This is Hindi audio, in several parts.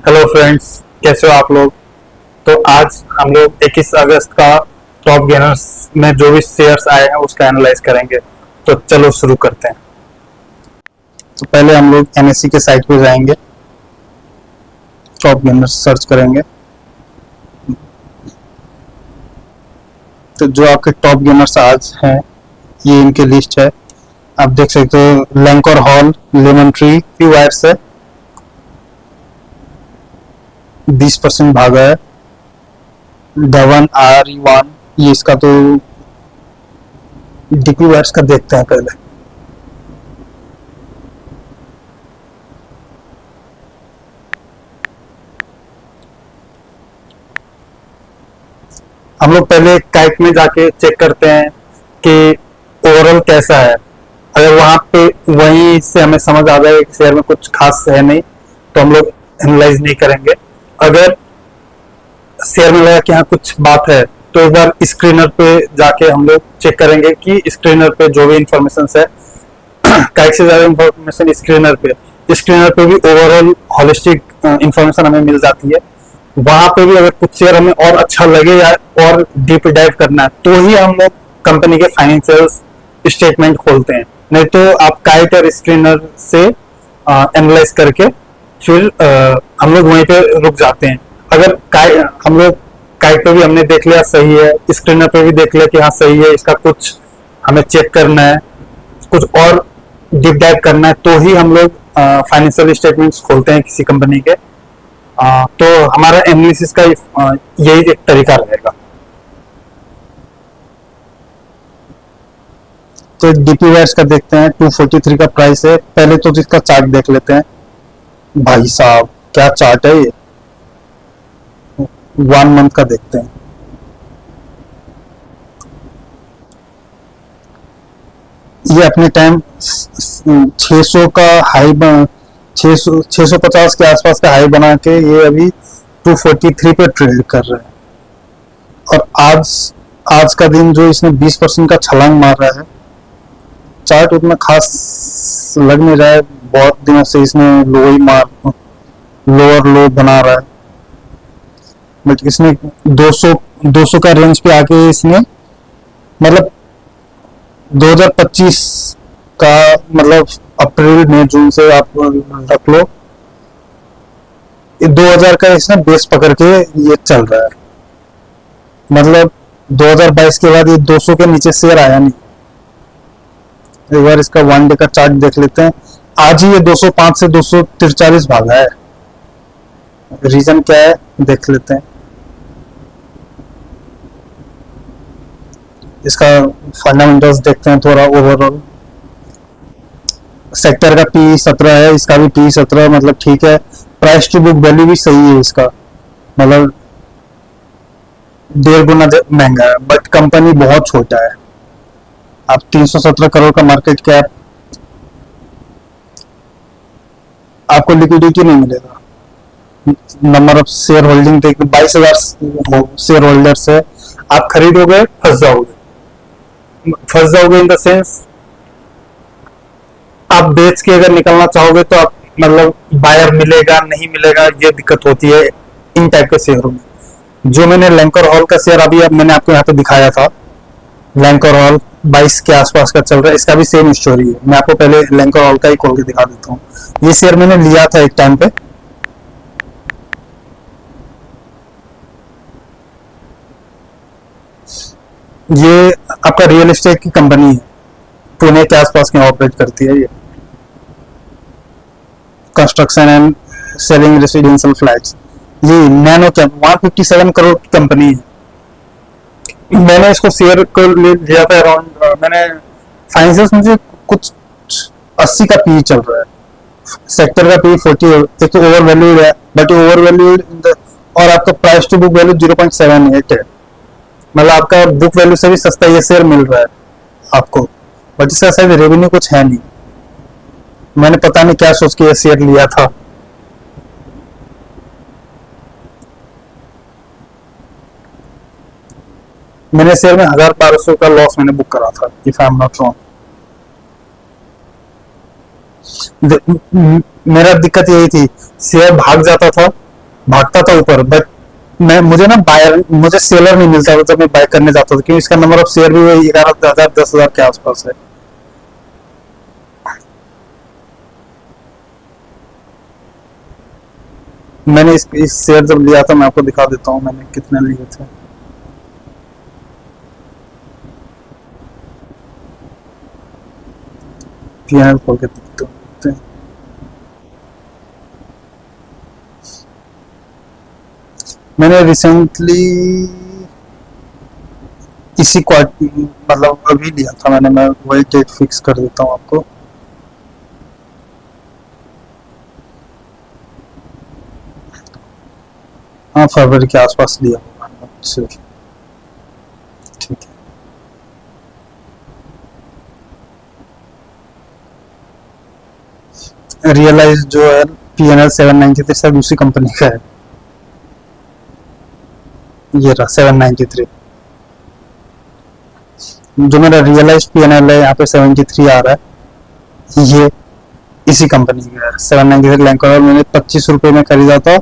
हेलो फ्रेंड्स, कैसे हो आप लोग। तो आज हम लोग 21 अगस्त का टॉप गेनर्स में जो भी शेयर्स आए हैं उसका एनालाइज करेंगे। तो चलो शुरू करते हैं। तो पहले हम लोग एनएससी के साइट पे जाएंगे, टॉप गेनर्स सर्च करेंगे। तो जो आपके टॉप गेनर्स आज हैं ये इनकी लिस्ट है। आप देख सकते हो Lancer Hall, Lemon Tree, P Wires है, 20% भागा है। धवन RE1, ये इसका तो डीपी वायर्स का देखते हैं पहले। हम लोग पहले काइट में जाके चेक करते हैं कि ओवरऑल कैसा है। अगर वहां पे वहीं से हमें समझ आ जाए कि शेयर में कुछ खास है नहीं तो हम लोग एनालाइज नहीं करेंगे। अगर शेयर में लगा कि हाँ कुछ बात है तो एक बार स्क्रीनर पे जाके हम लोग चेक करेंगे कि स्क्रीनर पे जो भी इंफॉर्मेशन है काइट से ज्यादा इंफॉर्मेशन स्क्रीनर पे भी ओवरऑल होलिस्टिक इंफॉर्मेशन हमें मिल जाती है। वहां पे भी अगर कुछ शेयर हमें और अच्छा लगे या और डीप डाइव करना है तो ही हम लोग कंपनी के फाइनेंशियल स्टेटमेंट खोलते हैं, नहीं तो आप काइट और स्क्रीनर से एनालाइज करके फिर हम लोग वहीं पे रुक जाते हैं। अगर हम लोग काइट पे भी हमने देख लिया सही है, स्क्रीनर पे भी देख लिया कि हाँ सही है, इसका कुछ हमें चेक करना है, कुछ और डीप डाइव करना है तो ही हम लोग फाइनेंशियल स्टेटमेंट्स खोलते हैं किसी कंपनी के। तो हमारा एनालिसिस का यही एक तरीका रहेगा। तो डीपी वायर्स का देखते हैं, 243 का प्राइस है। पहले तो इसका चार्ट देख लेते हैं। भाई साहब क्या चार्ट है ये, 1 मंथ का देखते हैं। ये अपने टाइम 600 का हाई 650 के आसपास का हाई बना के ये अभी 243 पे ट्रेड कर रहा है। और आज का दिन जो इसने 20% का छलांग मार रहा है, चार्ट उतना खास लग नहीं रहा है। बहुत दिनों से इसने लोअर लो बना रहा है, बट इसने 200 का रेंज पे आके इसने मतलब 2025 का मतलब अप्रैल मई जून से आप रख लो, 2000 का इसने बेस पकड़ के ये चल रहा है। मतलब 2022 के बाद ये 200 के नीचे शेयर आया नहीं। एक बार इसका 1 डे का चार्ट देख लेते हैं। आज ही ये 205 से 243 भागा है। रीजन क्या है देख लेते हैं। इसका फंडामेंटल्स देखते हैं थोड़ा। ओवरऑल सेक्टर का पी 17 है, इसका भी पी 17 मतलब ठीक है। प्राइस टू बुक वैल्यू भी सही है इसका, मतलब 1.5 गुना महंगा है, बट कंपनी बहुत छोटा है। आप 317 करोड़ का मार्केट कैप, आपको लिक्विडिटी नहीं मिलेगा। नंबर ऑफ शेयर होल्डिंग देख 22,000 शेयर होल्डर्स है। आप खरीदोगे फंस जाओगे इन द सेंस आप बेच के अगर निकलना चाहोगे तो आप मतलब बायर मिलेगा नहीं मिलेगा, ये दिक्कत होती है इन टाइप के शेयरों में। जो मैंने लैंकर हॉल का शेयर अभी मैंने आपको यहाँ पे दिखाया था, लैंकर हॉल 22 के आसपास का चल रहा है, इसका भी सेम स्टोरी है। मैं आपको पहले लैंकर हॉल का ही खोल के दिखा देता हूँ। ये शेयर मैंने लिया था एक टाइम पे, ये आपका रियल एस्टेट की कंपनी है, पुणे के आसपास में ऑपरेट करती है। ये construction and selling residential flats. ये नैनो कैप 157 करोड़ की कंपनी है। मैंने इसको शेयर को लिया था अराउंड, मैंने फाइनेंशियल मुझे कुछ 80 का पी चल रहा है। सेक्टर का पी 40 है, एक तो ओवर वैल्यूड है, बट ओवर वैल्यूड और आपका प्राइस टू बुक वैल्यू 0.78 है। मतलब आपका बुक वैल्यू से भी सस्ता ये शेयर मिल रहा है आपको, बट इसका शायद रेवेन्यू कुछ है नहीं। मैंने पता नहीं क्या सोच के ये शेयर लिया था। मैंने शेयर में 1,000-1,200 का लॉस मैंने बुक करा था, if I am not wrong. मेरा दिक्कत यही थी, शेयर भाग जाता था भागता था ऊपर, बट मैं मुझे ना बायर मुझे सेलर नहीं मिलता था जब मैं बाय करने जाता था, क्योंकि इसका नंबर ऑफ शेयर भी वही 11,000 10,000 के आसपास है। मैंने इस शेयर जब लिया था, मैं आपको दिखा देता हूँ मैंने कितने लिए थे। पीएनएल खोल के देखते हैं। मैंने रिसेंटली इसी क्वार्टर, मतलब अभी लिया था मैंने, मैं वही डेट फिक्स कर देता हूँ आपको। हाँ, फरवरी के आसपास लिया होगा सिर्फ। ठीक है। रियलाइज जो है पीएनएल 793 शायद उसी कंपनी का है। ये रहा 793, जो मेरा रियलाइज पीएनएल है यहाँ पे 73 आ रहा है, ये इसी कंपनी का है 793 लैंकर। और मैंने 25 रुपए में खरीदा था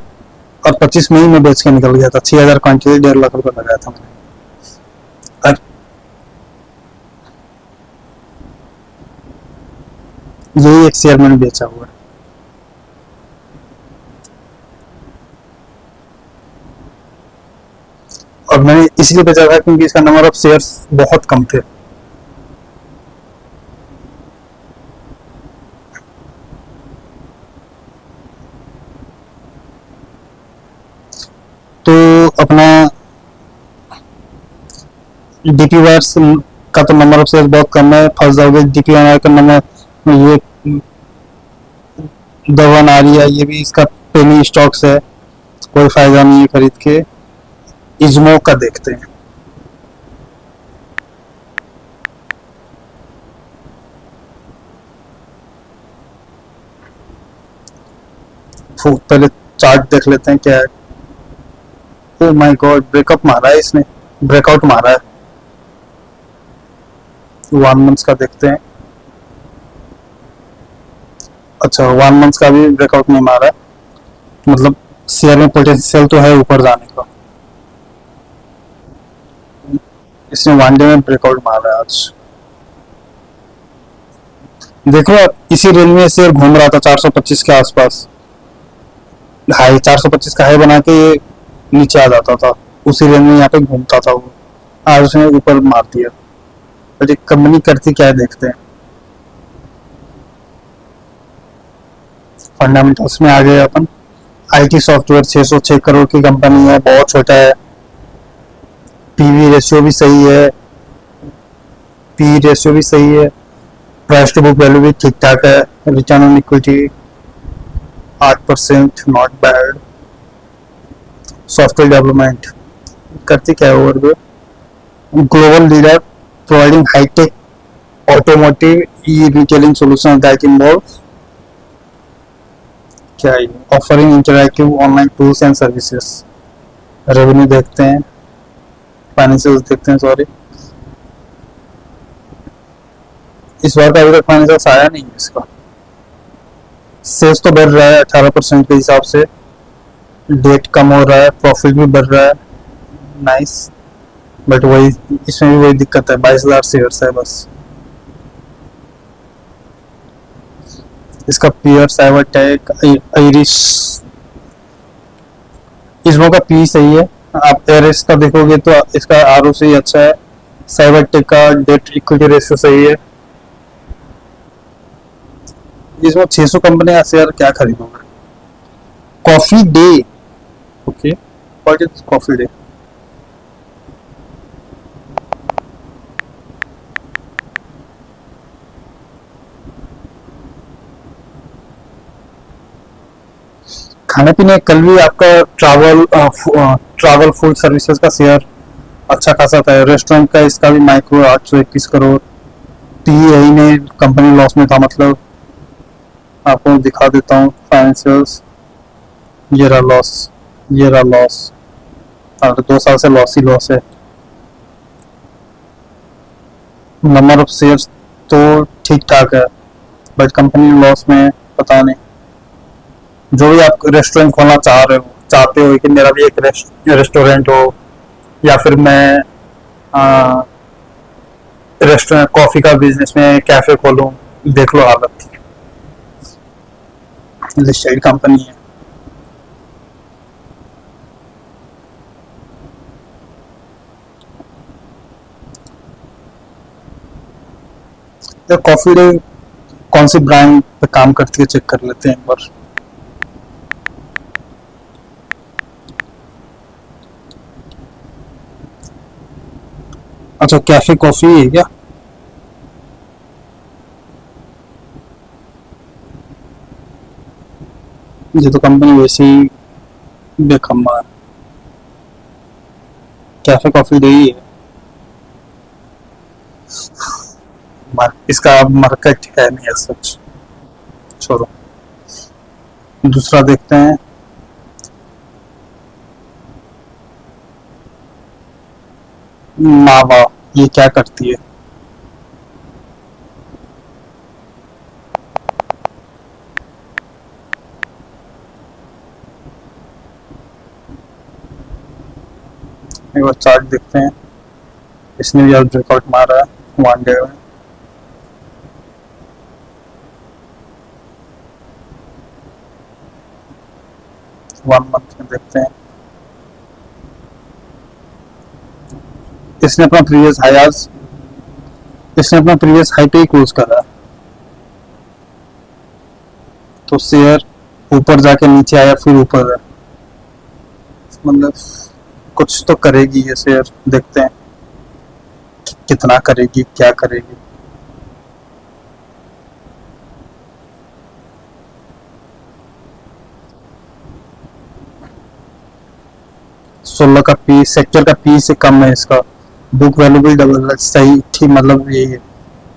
और 25 में ही मैं बेच के निकल गया था। 6,000 क्वांटिटी 1.5 लाख रुपए लगाया था मैंने। और यही एक शेयर मैंने बेचा हुआ है। और मैंने इसलिए बेचा था क्योंकि इसका नंबर ऑफ शेयर्स बहुत कम थे। तो अपना डीपी वायर्स का तो नंबर ऑफ शेयर्स बहुत कम है, फंस जाओगे। डीपी वायर का नंबर, ये दवन आ रही है, ये भी इसका पेनी स्टॉक्स है, कोई फायदा नहीं है खरीद के। इज्मो का देखते हैं। पहले चार्ट देख लेते हैं क्या है। ओ माय गॉड, ब्रेकअप मारा है इसने, ब्रेकआउट मारा है। 1 मंथ का देखते हैं। अच्छा, 1 मंथ का भी ब्रेकआउट नहीं मारा है, मतलब शेयर में पोटेंशियल तो है ऊपर जाने का। इसने 1 डे में ब्रेकआउट मारा है आज। देखो, इसी रेंज में शेयर घूम रहा था 425 के आसपास। हाई 425 का हाई बना के ये नीचे आ जाता था, उसी रेंज में यहाँ पे घूमता था वो। आज उसने ऊपर मार दिया। तो ये कंपनी करती क्या है देखते हैं। फंडामेंटल्स में आ गए अपन। आईटी सॉफ्टवेयर 606 करोड़ की कंपनी है, बहुत छोटा है। पीवी रेशियो भी सही है, पी रेशियो भी सही है। प्राइस टू बुक वैल्यू भी ठीक ठाक है। Return on equity 8%, not bad. Software development करती क्या है overview. Global leader providing high tech automotive e retailing solutions that involve क्या है, offering interactive online tools and services. Revenue देखते हैं, फाइनेंशियल देखते हैं, सॉरी। इस बार का अभी तक फाइनेंशियल आया नहीं है इसका। सेल्स तो बढ़ रहा है 18% के हिसाब से, डेट कम हो रहा है, प्रॉफिट भी बढ़ रहा है, नाइस। बट वही, इसमें भी वही दिक्कत है, 22,000 शेयर्स है बस। इसका पीयर साइबरटेक, आइरिस, इसमो का पी सही है। आप एरिस का देखोगे तो इसका आरओसी अच्छा है। साइबरटेक का डेट इक्विटी रेशियो सही है। इसमें 600 कंपनी का शेयर क्या खरीदोगे। Coffee day, okay, what is coffee day. खाने पीने, कल भी आपका ट्रैवल फूड सर्विसेज का शेयर अच्छा खासा था। रेस्टोरेंट का इसका भी माइक्रो 821 करोड़। टी यही नहीं, कंपनी लॉस में था, मतलब आपको दिखा देता हूँ फाइनेंशियल्स। ये रहा लॉस, ये रहा लॉस, और 2 साल से लॉस ही लॉस है। नंबर ऑफ शेयर्स तो ठीक ठाक है, बट कंपनी लॉस में है, पता नहीं। जो भी आप रेस्टोरेंट खोलना चाह रहे हो, चाहते हो कि मेरा भी एक रेस्टोरेंट हो, या फिर मैं रेस्टोरेंट कॉफी का बिजनेस में कैफे खोलूं, देख लो हालत। लिस्टेड कंपनी है। तो कॉफी डे कौन सी ब्रांड पे काम करती है चेक कर लेते हैं एक बार। अच्छा, कैफे कॉफी है क्या? ये तो कंपनी वैसे ही बेखम्मा है। कैफे कॉफी डे ही है। इसका मार्केट है नहीं है सच। छोड़ो, दूसरा देखते हैं। नावा, ये क्या करती है? एक बार चार्ट देखते हैं। इसने भी आज ब्रेकआउट मारा है 1 डे में। वन मंथ में देखते हैं। इसने अपना प्रीवियस हाई आज इसने अपना प्रीवियस हाई पे ही क्लोज करा, तो शेयर ऊपर जाके नीचे आया फिर ऊपर है, मतलब कुछ तो करेगी ये शेयर। देखते हैं कितना करेगी, क्या करेगी। सोलह का पी, सेक्टर का पी से कम है इसका। बुक वैल्यू भी डबल सही थी, मतलब यही है।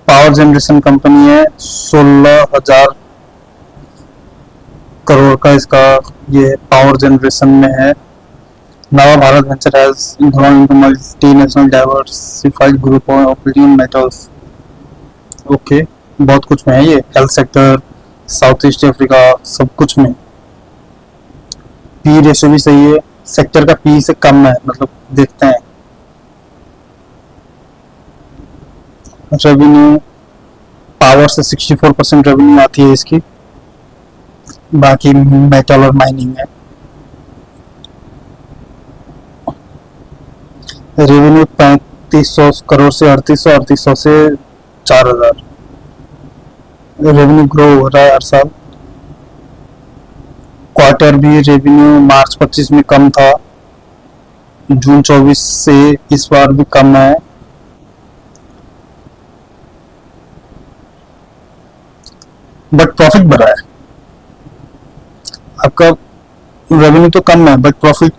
पावर जनरेशन कंपनी है, 16,000 करोड़ का इसका ये पावर जनरेशन में है। नवा Bharat venture has grown into multinational diversified group of operating metals. Okay, बहुत कुछ में है ये। Health sector, south east Africa, सब कुछ में। पी रेशो भी सही है, सेक्टर का पी से कम है, मतलब देखते हैं। रेवेन्यू, पावर से 64% रेवेन्यू आती है इसकी, बाकी मेटल और माइनिंग है। रेवेन्यू 3500 करोड़ से 3800, 3800 से 4000। रेवेन्यू ग्रो हो रहा है हर साल। क्वार्टर भी रेवेन्यू मार्च 25 में कम था, जून 24 से इस बार भी कम है। बट प्रॉफिट बढ़ा है। आपका रेवेन्यू तो कम है बट प्रॉफिट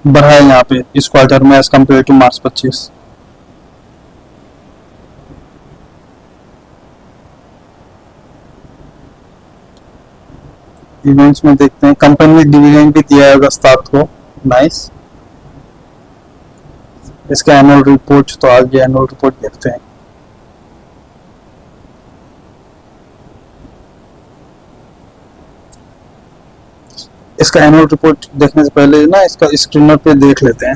बढ़ा है यहाँ पे इस क्वार्टर में as compare to March 25। Events में देखते हैं, कंपनी ने डिविडेंड भी दिया है अगस्त 7 को। नाइस। इसका एनुअल रिपोर्ट तो आज एनुअल रिपोर्ट देखते हैं। इसका एनुअल रिपोर्ट देखने से पहले ना इसका स्क्रीनर पे देख लेते हैं।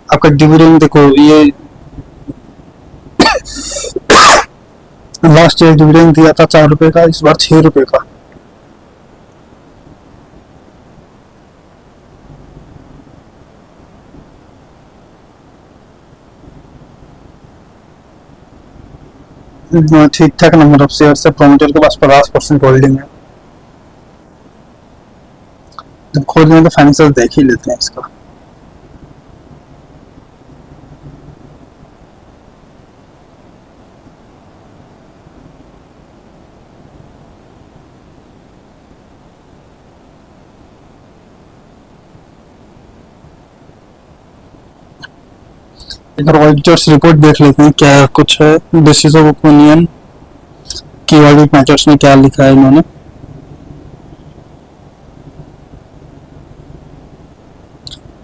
आपका डिविडेंड देखो, ये लास्ट ईयर डिविडेंड दिया था 4 रुपए का, इस बार 6 रुपए का। ठीक ठाक नंबर ऑफ शेयर से प्रोमोटर के पास 50% होल्डिंग है। जब खोलने तो फाइनेंशियल देख ही लेते हैं इसका। इधर ऑडिटर्स रिपोर्ट देख लेते हैं क्या कुछ है। बेसिस ऑफ ओपिनियन की ऑडिट मैटर्स में क्या लिखा है इन्होंने।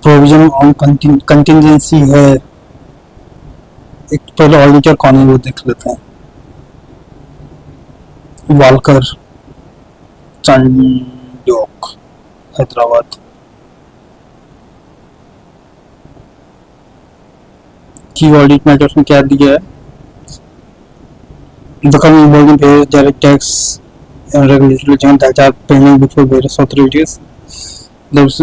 प्रोविजन ऑन कंटिजेंसी है। एक पहले ऑडिटर कौन है वो देख लेते हैं। वालकर चांडोक। हैदराबाद। की ऑडिट मैटर्स में क्या दिया है? The company involved in various direct tax and regulatory changes that are pending before various authorities. Those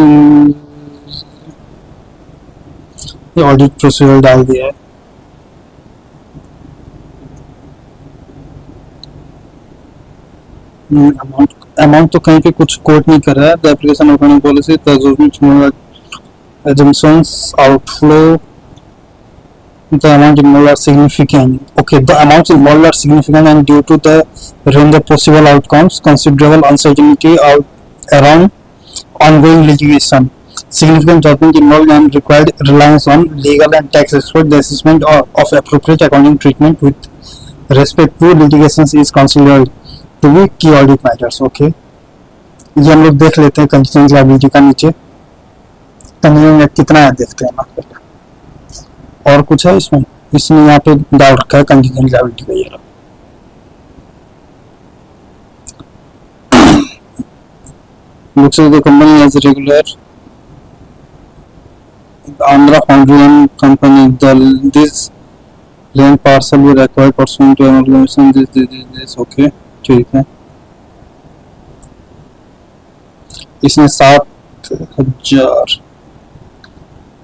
audit procedure डाल दिया है। अमाउंट तो कहीं पे कुछ कोट नहीं कर रहा है। The application of accounting policy the assumptions outflow the amount involved are significant. Okay, the amounts involved are significant and due to the range of possible outcomes, considerable uncertainty around ongoing litigation. Significant judgment involved and required reliance on legal and tax experts. The assessment of appropriate accounting treatment with respect to litigations is considered to be key audit matters. Okay, ये हम लोग देख लेते हैं कंटीजेंट लायबिलिटी का नीचे कंटीजेंट कितना है देखते हैं ना। और कुछ है इसमें यहाँ पे डाल रखा है कंटीजेंट लायबिलिटी का। ये looks like the company has regular Andhra Foundry and Company. This land parcel will acquire pursuant to an organization. This okay, ठीक है। इसने 7,000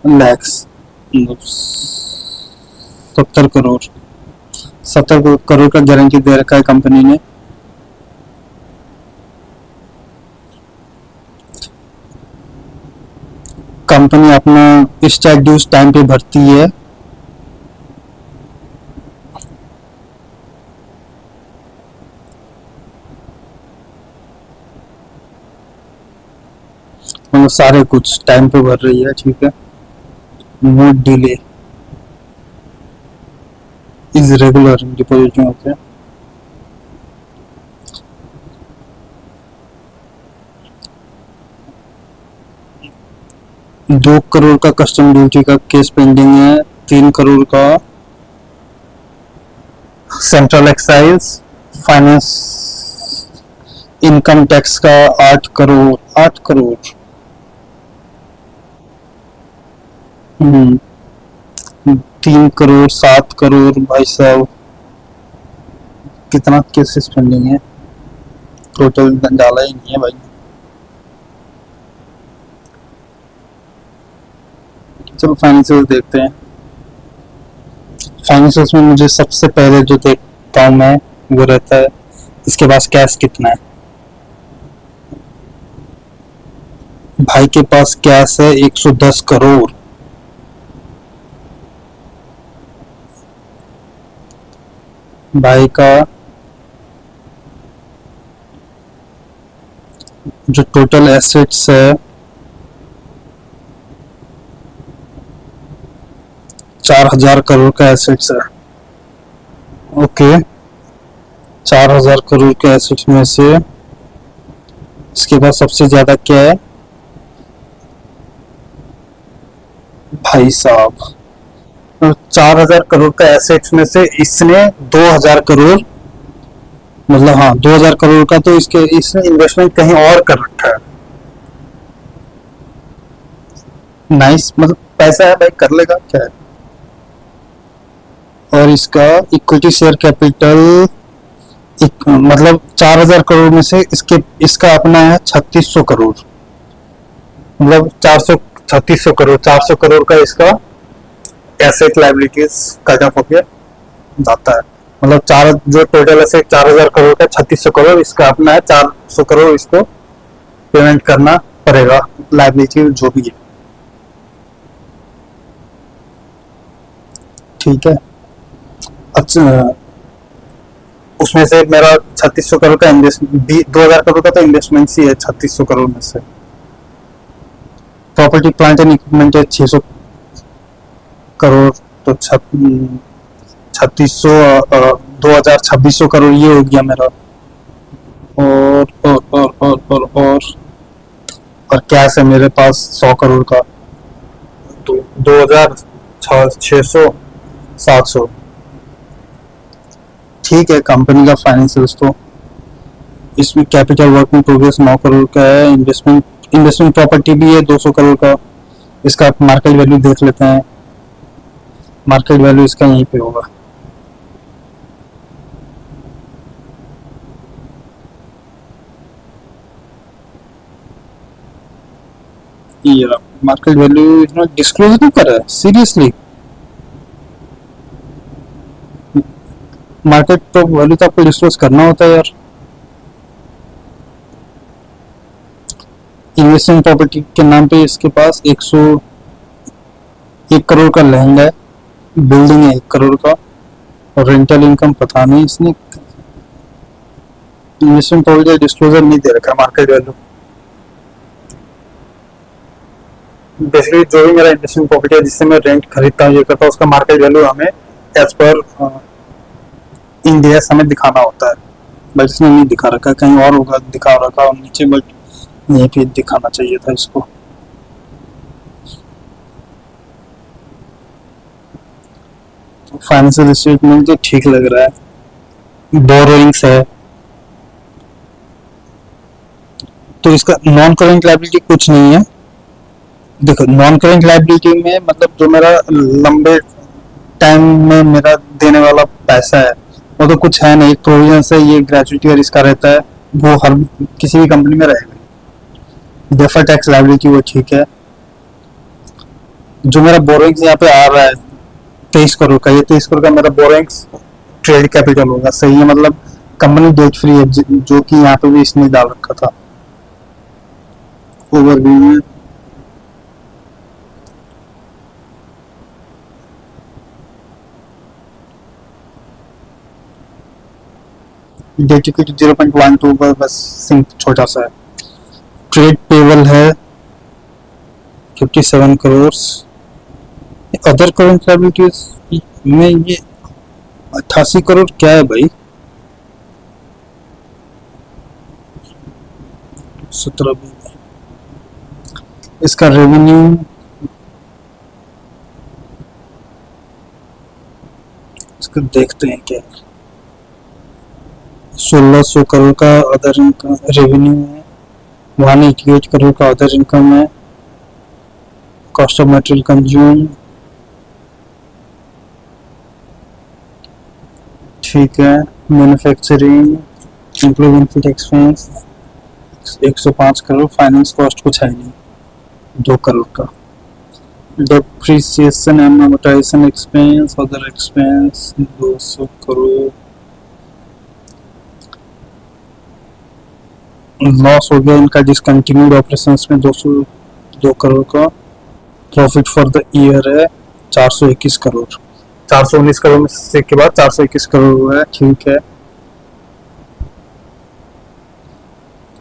लैक्स 70 करोड़ का गारंटी दे रखा है कंपनी ने। कंपनी अपना स्टैक ड्यूज टाइम पे भरती है। मतलब सारे कुछ टाइम पे भर रही है, ठीक है। No delay is regular deposit में होते हैं। दो करोड़ का कस्टम ड्यूटी का केस पेंडिंग है। 3 करोड़ का central excise finance income tax का 8 करोड़ 3 करोड़ 7 करोड़। भाई साहब कितना केसेस पेंडिंग है, टोटल डाला ही नहीं है भाई। चलो फाइनेंशियल देखते हैं। फाइनेंशियल्स में मुझे सबसे पहले जो देखता हूँ मैं वो रहता है इसके पास कैश कितना है। भाई के पास कैश है 110 करोड़। भाई का जो टोटल एसेट्स है 4,000 करोड़ का एसेट्स है। ओके 4,000 करोड़ के एसेट्स में से इसके पास सबसे ज्यादा क्या है भाई साहब? 4,000 करोड़ का एसेट्स में से इसने 2,000 करोड़ मतलब हाँ 2,000 करोड़ का तो इसने इन्वेस्टमेंट कहीं और कर रखा है। नाइस, मतलब पैसा है भाई, कर लेगा क्या है। और इसका इक्विटी शेयर कैपिटल मतलब 4,000 करोड़ में से इसका अपना है 3,600 करोड़। मतलब 3,600 करोड़ 400 करोड़ का इसका एसेट लायबिलिटीज कट ऑफ होके जाता है। मतलब जो टोटल एसेट 4,000 करोड़ का 3,600 करोड़ इसका अपना है। 400 करोड़ इसको पेमेंट करना पड़ेगा लायबिलिटी जो भी है, ठीक है। अच्छा उसमें से मेरा 3,600 करोड़ का इन्वेस्टमेंट 2,000 करोड़ का तो इन्वेस्टमेंट ही है 3,600 करोड़ में से। प्रॉपर्टी प्लांट एंड इक्विपमेंट है 600 करोड़ तो 3,600 2,600 करोड़ ये हो गया मेरा। और कैश है मेरे पास 100 करोड़ का तो 2,600 700 ठीक है। कंपनी का फाइनेंशियल्स तो इसमें capital work in progress 9 crore का है। इन्वेस्टमेंट इन्वेस्टमेंट प्रॉपर्टी भी है 200 करोड़ का। इसका मार्केट वैल्यू देख लेते हैं। मार्केट वैल्यू इसका यहीं पे होगा। ये मार्केट वैल्यू इन्होंने डिस्क्लोज नहीं करा है सीरियसली। मार्केट तो वैल्यू तो आपको डिस्क्लोज करना होता है यार। इन्वेस्टमेंट प्रॉपर्टी के नाम पे इसके पास 101 करोड़ का लैंड है, बिल्डिंग है 1 करोड़ का, और रेंटल इनकम पता नहीं इसने इन्वेस्टमेंट प्रॉपर्टी डिस्क्लोजर नहीं दे रखा मार्केट वैल्यू। बेसिकली जो भी मेरा इन्वेस्टमेंट प्रॉपर्टी है जिससे मैं रेंट खरीदता हूँ ये करता हूँ उसका मार्केट वैल्यू हमें एज पर इंडिया हमें दिखाना होता है, बट इसने नहीं दिखा रखा। कहीं और होगा दिखा रखा और नीचे, बट यहीं पे दिखाना चाहिए था इसको। तो फाइनेंशियल स्टेटमेंट तो ठीक लग रहा है। बोरोइंग्स है तो इसका नॉन करेंट लायबिलिटी कुछ नहीं है। देखो नॉन करेंट लायबिलिटी में मतलब जो मेरा लंबे टाइम में मेरा देने वाला पैसा है वो तो कुछ है नहीं। प्रोविजन से ये ग्रेचुइटी और इसका रहता है, वो हर किसी भी कंपनी में रहेगा। डेफर्ड टैक्स लायबिलिटी वो ठीक है। जो मेरा बोरोइंग्स यहाँ पे आ रहा है 23 करोड़ का, ये 23 करोड़ का मेरा बोरोइंग्स ट्रेड कैपिटल होगा, सही है। मतलब कंपनी डेट फ्री है, जो कि यहाँ पे भी इसने डाल रखा था ओवरव्यू में। डेट इक्विटी 0.12 पर बस सिंक छोटा सा है। ट्रेड पेबल है 57 करोड़। अदर करंट लायबिलिटीज में ये 88 करोड़ क्या है भाई? 17 इसका रेवेन्यू इसका देखते हैं क्या है। 1600 करोड़ का अदर इनकम रेवेन्यू है, 188 करोड़ का अदर इनकम है। कॉस्ट ऑफ मटेरियल कंज्यूम ठीक है। Manufacturing implemented expense 105 crore. Finance cost कुछ है नहीं 2 करोड़ का। Depreciation and amortisation expense other expense 200 crore. Loss हो गया इनका डिसकंटिन्यूड ऑपरेशंस में 202 करोड़ का। प्रॉफिट फॉर द ईयर है 421 करोड़। 419 करोड़ से के बाद 421 करोड़ हुआ है, ठीक है।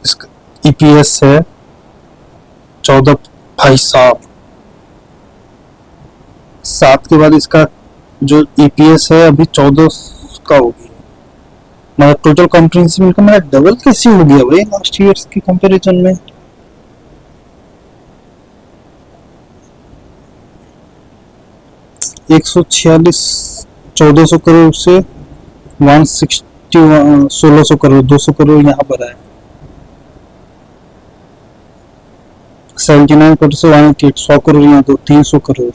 इसका ईपीएस है 14। भाई साहब 7 के बाद इसका जो ईपीएस है अभी 14 का हो गया। मतलब टोटल कॉम्प्रिहेंसिव इनकम मेरा डबल कैसे हो गया भाई लास्ट ईयर के कंपैरिजन में? एक 1400 करोड़ से 1600 करोड़ 200 करोड़ यहाँ पर है। 79 करोड़ से 188 100 करोड़ यहाँ तो 300 करोड़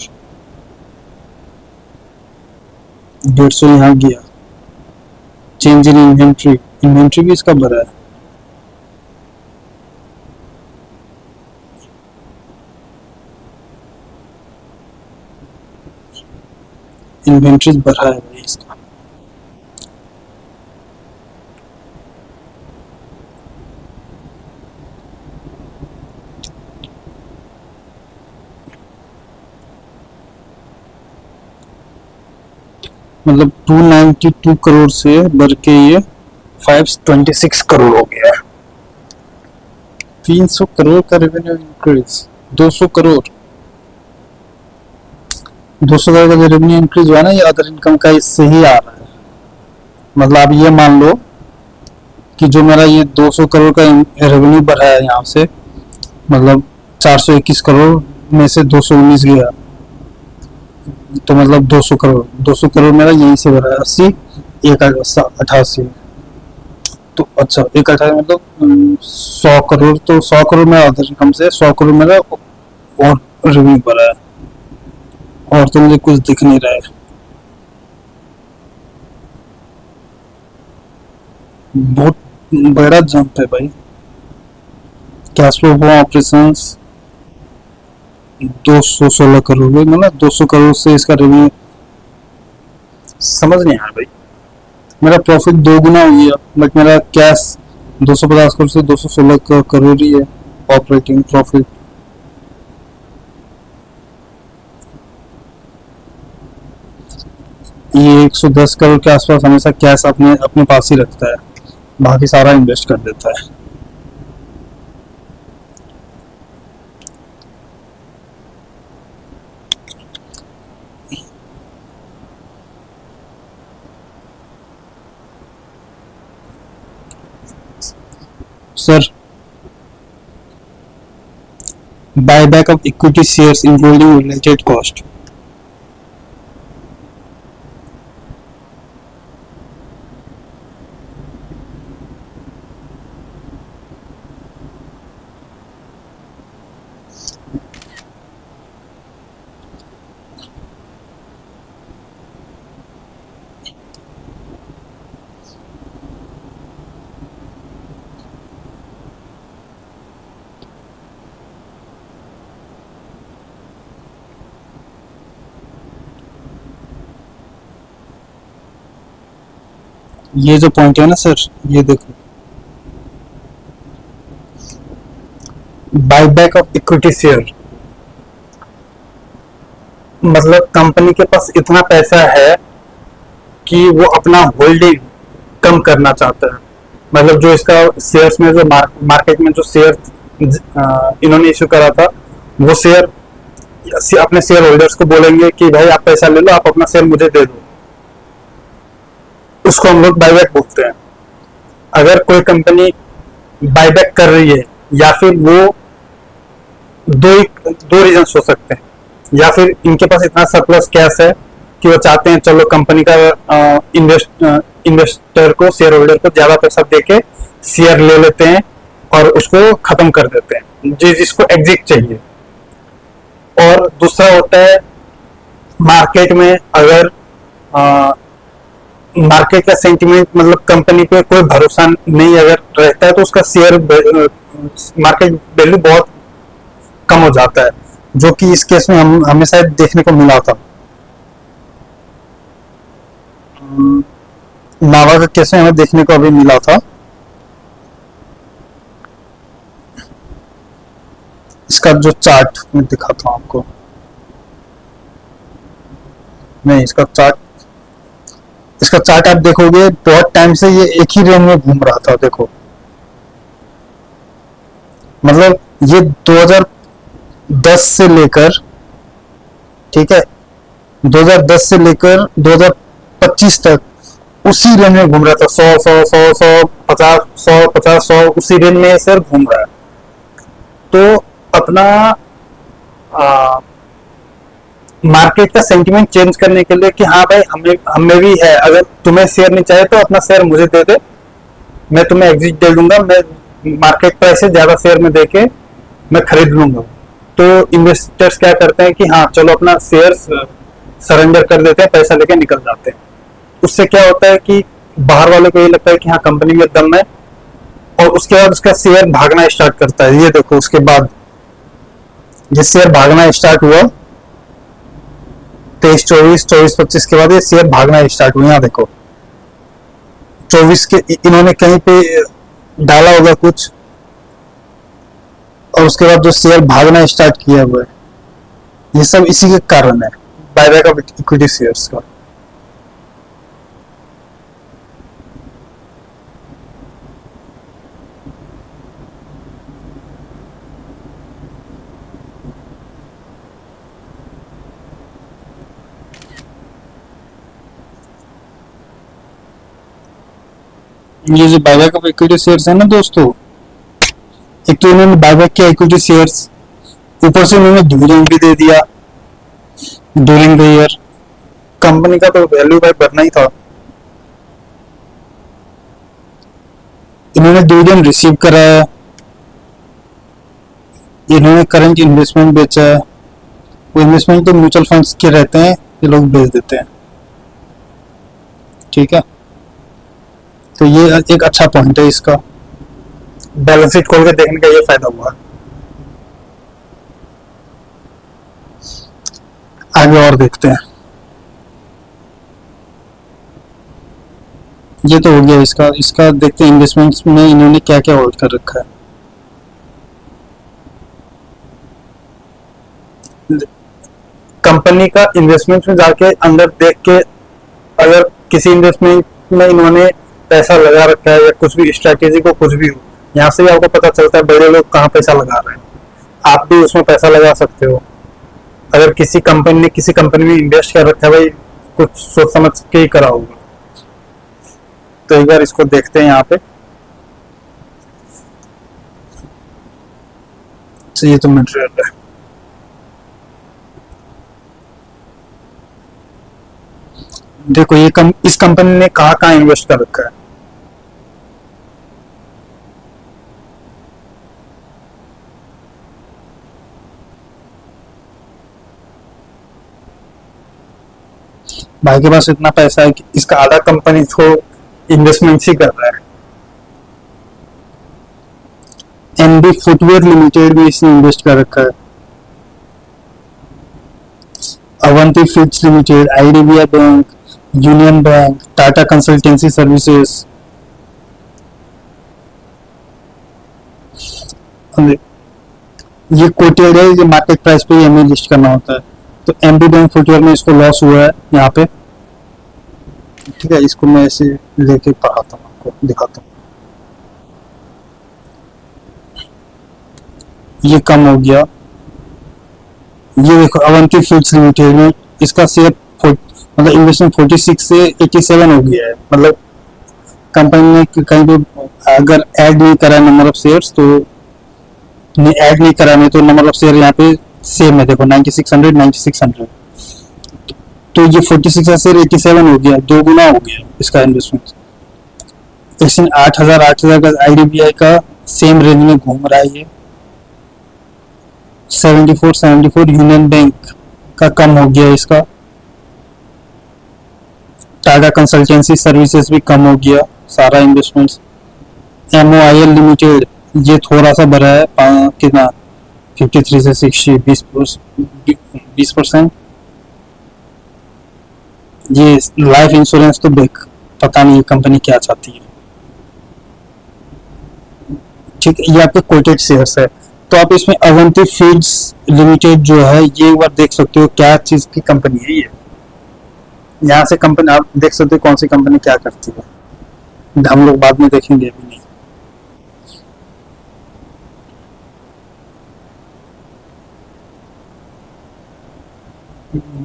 150 यहाँ गया। चेंज इन इन्वेंट्री भी इसका भरा है। इन्वेंट्रीज भरा है भाई इसका। मतलब 292 करोड़ से बढ़ के ये 526 करोड़ हो गया है। 300 करोड़ का रेवेन्यू इंक्रीज 200 करोड़ 200 करोड़ का रेवेन्यू इंक्रीज हुआ ना, ये अदर इनकम का इससे ही आ रहा है। मतलब आप ये मान लो कि जो मेरा ये 200 करोड़ का रेवेन्यू बढ़ा है यहाँ से, मतलब 421 करोड़ में से 219 गया तो मतलब 200 करोड़ मेरा यहीं से बढ़ा है। 80 1 88 तो अच्छा 1/8 मतलब 100 करोड़, तो 100 करोड़ मेरा अदर इनकम से 100 करोड़ मेरा और रेवेन्यू बढ़ा है, और तो मुझे कुछ दिख नहीं रहा है। बहुत बड़ा जंप है भाई। Cash flow from operations 216 crore, मतलब 200 करोड़ से इसका रेवेन्यू। समझ नहीं आया भाई। मेरा प्रॉफिट 2 गुना हो गया, बट मेरा कैश 250 करोड़ से 216 करोड़ ही है ऑपरेटिंग प्रॉफिट। ये 110 करोड़ के आसपास हमेशा कैश अपने अपने पास ही रखता है, बाकी सारा इन्वेस्ट कर देता है। Sir, buyback of equity shares including related cost. ये जो पॉइंट है ना सर, ये देखो, बायबैक ऑफ इक्विटी शेयर, मतलब कंपनी के पास इतना पैसा है कि वो अपना होल्डिंग कम करना चाहता है। मतलब जो इसका शेयर्स में जो मार्केट में जो शेयर इन्होंने इशू करा था, वो शेयर अपने शेयर होल्डर्स को बोलेंगे कि भाई आप पैसा ले लो, आप अपना शेयर मुझे दे दो। उसको हम लोग बायबैक बोलते हैं। अगर कोई कंपनी बायबैक कर रही है, या फिर वो दो रीजन हो सकते हैं। या फिर इनके पास इतना सरप्लस कैश है कि वो चाहते हैं चलो कंपनी का इन्वेस्टर को, शेयर होल्डर को ज्यादा पैसा देके शेयर ले लेते हैं और उसको खत्म कर देते हैं, जिसको एग्जिट चाहिए। और दूसरा होता है मार्केट में, अगर मार्केट का सेंटीमेंट, मतलब कंपनी पे कोई भरोसा नहीं अगर रहता है, तो उसका शेयर मार्केट वैल्यू बहुत कम हो जाता है, जो कि इस केस में हमें शायद देखने को मिला था। नावा का केस में हमें देखने को अभी मिला था। इसका जो चार्ट मैं दिखाता हूँ आपको, नहीं इसका चार्ट आप देखोगे, बहुत टाइम से ये एक ही रेंज में घूम रहा था। देखो, मतलब ये 2010 से लेकर, ठीक है, 2010 से लेकर 2025 तक उसी रेंज में घूम रहा था। 100 उसी रेंज में सर घूम रहा है। तो अपना मार्केट का सेंटीमेंट चेंज करने के लिए कि हाँ भाई हमें भी है, अगर तुम्हें शेयर नहीं चाहिए तो अपना शेयर मुझे दे दे, मैं तुम्हें एग्जिट दे दूंगा, मैं मार्केट प्राइस से ज्यादा शेयर में देके मैं खरीद लूंगा। तो इन्वेस्टर्स क्या करते हैं कि हाँ चलो अपना शेयर सरेंडर कर देते हैं, पैसा लेके निकल जाते हैं। उससे क्या होता है कि बाहर वाले को ये लगता है कि हाँ कंपनी में दम है, और उसके बाद उसका शेयर भागना स्टार्ट करता है। ये देखो, उसके बाद ये शेयर भागना स्टार्ट हुआ 23, 24, 25 के बाद ये शेयर भागना स्टार्ट हुआ। यहाँ देखो 24 के इन्होंने कहीं पे डाला होगा कुछ, और उसके बाद जो शेयर भागना स्टार्ट किया हुआ है, ये सब इसी के कारण है, बायबैक ऑफ इक्विटी शेयर्स का। ये जो बायबैक ऑफ इक्विटी शेयर्स है ना दोस्तों, एक तो इन्होंने बायबैक किया इक्विटी शेयर्स, ऊपर से उन्होंने डिविडेंड भी दे दिया ड्यूरिंग द ईयर। कंपनी का तो वैल्यू भाई बढ़ना ही था। इन्होंने डिविडेंड रिसीव करा है, इन्होंने करंट इन्वेस्टमेंट बेचा है। वो इन्वेस्टमेंट तो म्यूचुअल फंड्स के रहते हैं, ये लोग बेच देते हैं। ठीक है, तो ये एक अच्छा पॉइंट है इसका। बैलेंस शीट खोल के देखने का ये फायदा हुआ। आगे और देखते हैं। ये तो हो गया इसका। इसका देखते हैं इन्वेस्टमेंट्स में इन्होंने क्या क्या होल्ड कर रखा है। कंपनी का इन्वेस्टमेंट में जाके अंदर देख के, अगर किसी इन्वेस्टमेंट में इन्होंने पैसा लगा रखा है या कुछ भी स्ट्रैटेजी को कुछ भी हो, यहाँ से भी आपको पता चलता है बड़े लोग कहाँ पैसा लगा रहे हैं। आप भी उसमें पैसा लगा सकते हो। अगर किसी कंपनी ने किसी कंपनी में इन्वेस्ट कर रखा है, भाई कुछ सोच समझ के ही करा होगा। तो एक बार इसको देखते हैं यहाँ पे। तो ये तो मटेरियल है। देखो ये इस कंपनी ने कहाँ कहाँ इन्वेस्ट कर रखा है। भाई के पास इतना पैसा है कि इसका आधा कंपनी तो इन्वेस्टमेंट ही कर रहा है। एनबी फुटवेयर लिमिटेड में इसने इन्वेस्ट कर रखा है, Avanti feeds limited, IDBI bank, union bank, Tata consultancy services. ये कोटेड है, ये मार्केट प्राइस पे हमें लिस्ट करना होता है। तो एमबी बैंक फुटवेयर में इसको लॉस हुआ है यहाँ पे। ठीक है, इसको मैं ऐसे लेके पढ़ाता हूँ, आपको दिखाता हूँ। ये कम हो गया। ये देखो अवंती फूड्स लिमिटेड में इसका शेयर मतलब इन्वेस्टमेंट 46 से 87 हो गया है। मतलब कंपनी ने कहीं पे अगर ऐड नहीं करा नंबर ऑफ शेयर्स तो ऐड नहीं करा, नहीं तो नंबर ऑफ शेयर यहाँ पे सेम है। देखो 9600 तो ये 46 से 87 हो गया, 2 गुना हो गया इसका इन्वेस्टमेंट। इसमें 8000 का आईडीबीआई का सेम रेंज में घूम रहा है। ये 74 यूनियन बैंक का कम हो गया इसका। टाटा कंसल्टेंसी सर्विसेज भी कम हो गया सारा इन्वेस्टमेंट्स। MOIL लिमिटेड ये थोड़ा सा बढ़ा है, कितना 53 से 60, 20%। ये लाइफ इंश्योरेंस तो पता नहीं कंपनी क्या चाहती है। ठीक है, ये आपके कोटेड शेयर्स है। तो आप इसमें अवंती फीड्स लिमिटेड जो है ये एक बार देख सकते हो क्या चीज की कंपनी है। ये यहाँ से कंपनी आप देख सकते हो कौन सी कंपनी क्या करती है। हम लोग बाद में देखेंगे, अभी नहीं।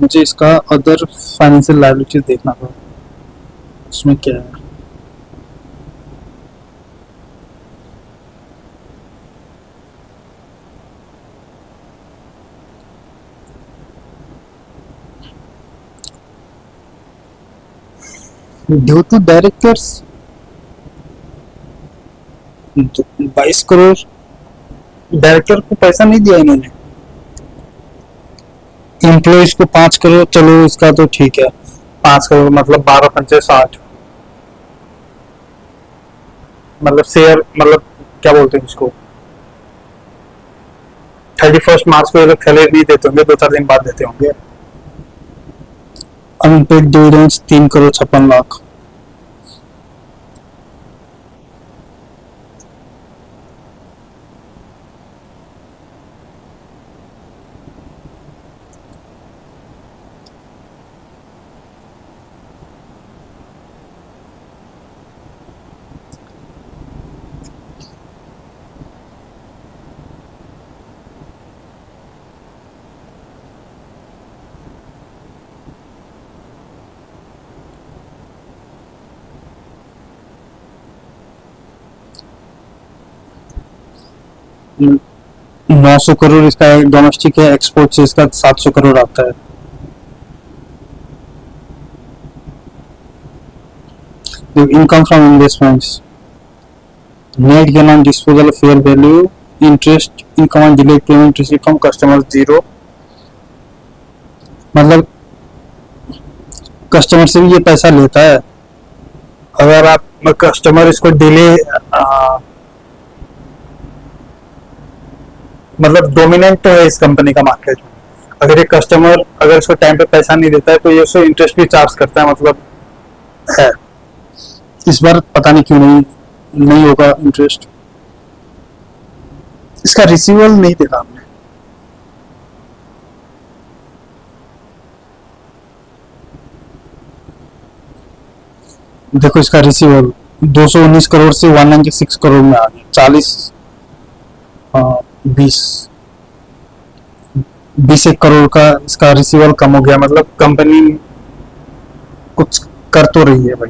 मुझे इसका अदर फाइनेंशियल लायबिलिटीज देखना पड़ा, उसमें क्या है। Due to directors 22 crore. Director को पैसा नहीं दिया इन्होंने। एम्प्लॉयज को 5 करोड़, चलो इसका तो ठीक है। 5 करोड़ मतलब 12 पंचे 60, मतलब शेयर, मतलब क्या बोलते हैं उसको, 31 मार्च को ये लोग सैलरी नहीं देते होंगे, 2-4 दिन बाद देते होंगे। Unpaid dividends 3 crore 56 lakh. नौ 900 करोड़ इसका डोमेस्टिक है, एक्सपोर्ट से इसका 700 करोड़ आता है। Income from investments net gain on disposal fair value, interest income on delayed payment receive from customer zero. मतलब कस्टमर से भी ये पैसा लेता है। अगर आप कस्टमर इसको डिले मतलब डोमिनेंट तो है इस कंपनी का मार्केट में। अगर ये कस्टमर अगर इसको टाइम पे पैसा नहीं देता है तो ये उससे इंटरेस्ट भी चार्ज करता है, मतलब है। इस बार पता नहीं क्यों नहीं होगा इंटरेस्ट। इसका रिसीवेबल नहीं देखा हमने। देखो इसका रिसीवेबल 219 करोड़ से 196 करोड़ में आ गया। 40 20 एक करोड़ का इसका रिसीवेबल कम हो गया। मतलब कंपनी कुछ कर तो रही है भाई।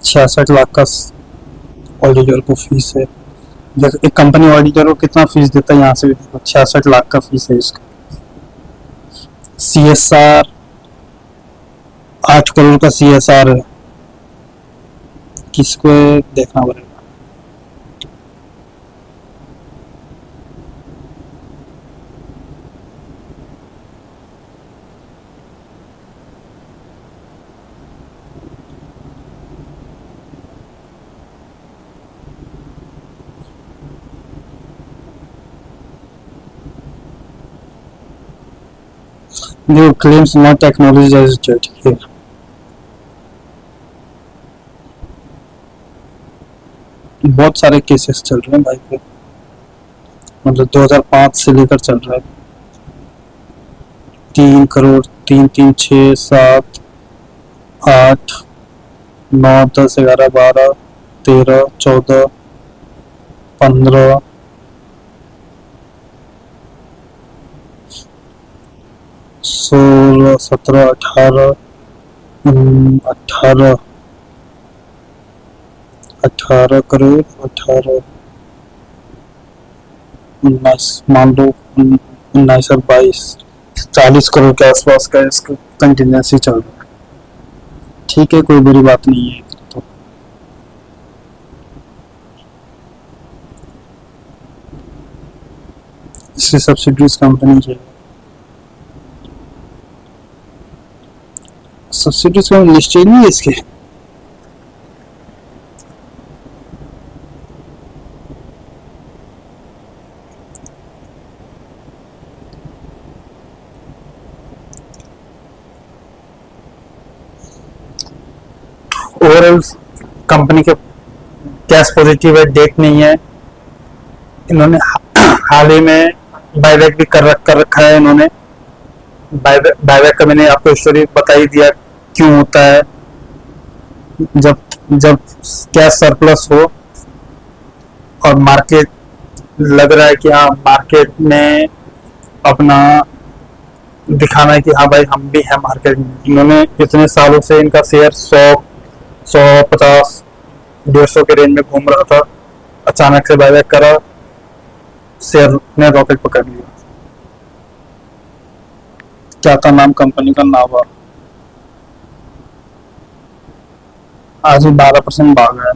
छियासठ लाख का ऑडिटर को फीस है। देखो एक कंपनी ऑडिटर को कितना फीस देता है, यहाँ से भी देखो 66 लाख का फीस है इसका। CSR 8 करोड़ का CSR है। किसको देखना पड़ेगा। New claims not acknowledged as judge here. बहुत सारे केसेस चल रहे हैं भाई पे, मतलब 2005 से लेकर चल रहा है। 3 करोड़ 3 3 6 7 8 9 10 11 12 13 14 15 16 17 18 18 करोड़ 18 19 मान लो 19 और 22 40 करोड़ के आसपास का इसका कंटिन्यूसी चल रहा है। ठीक है, कोई बुरी बात नहीं है। तो इसकी सब्सिडीज कंपनी है। सब्सिडीज का लिस्टेड नहीं है इसके। ओवरऑल कंपनी के कैश पॉजिटिव है, डेट नहीं है। इन्होंने हाल ही में बायबैक भी कर रखा है। इन्होंने बायबैक का मैंने आपको स्टोरी बता ही दिया क्यों होता है। जब कैश सरप्लस हो और मार्केट लग रहा है कि हाँ मार्केट में अपना दिखाना है कि हाँ भाई हम भी हैं मार्केट में। इन्होंने इतने सालों से इनका शेयर 150 150 के रेंज में घूम रहा था, अचानक से बायबैक करा, शेयर ने रॉकेट पकड़ लिया। क्या था नाम कंपनी का? नावा। आज ही 12% भाग है।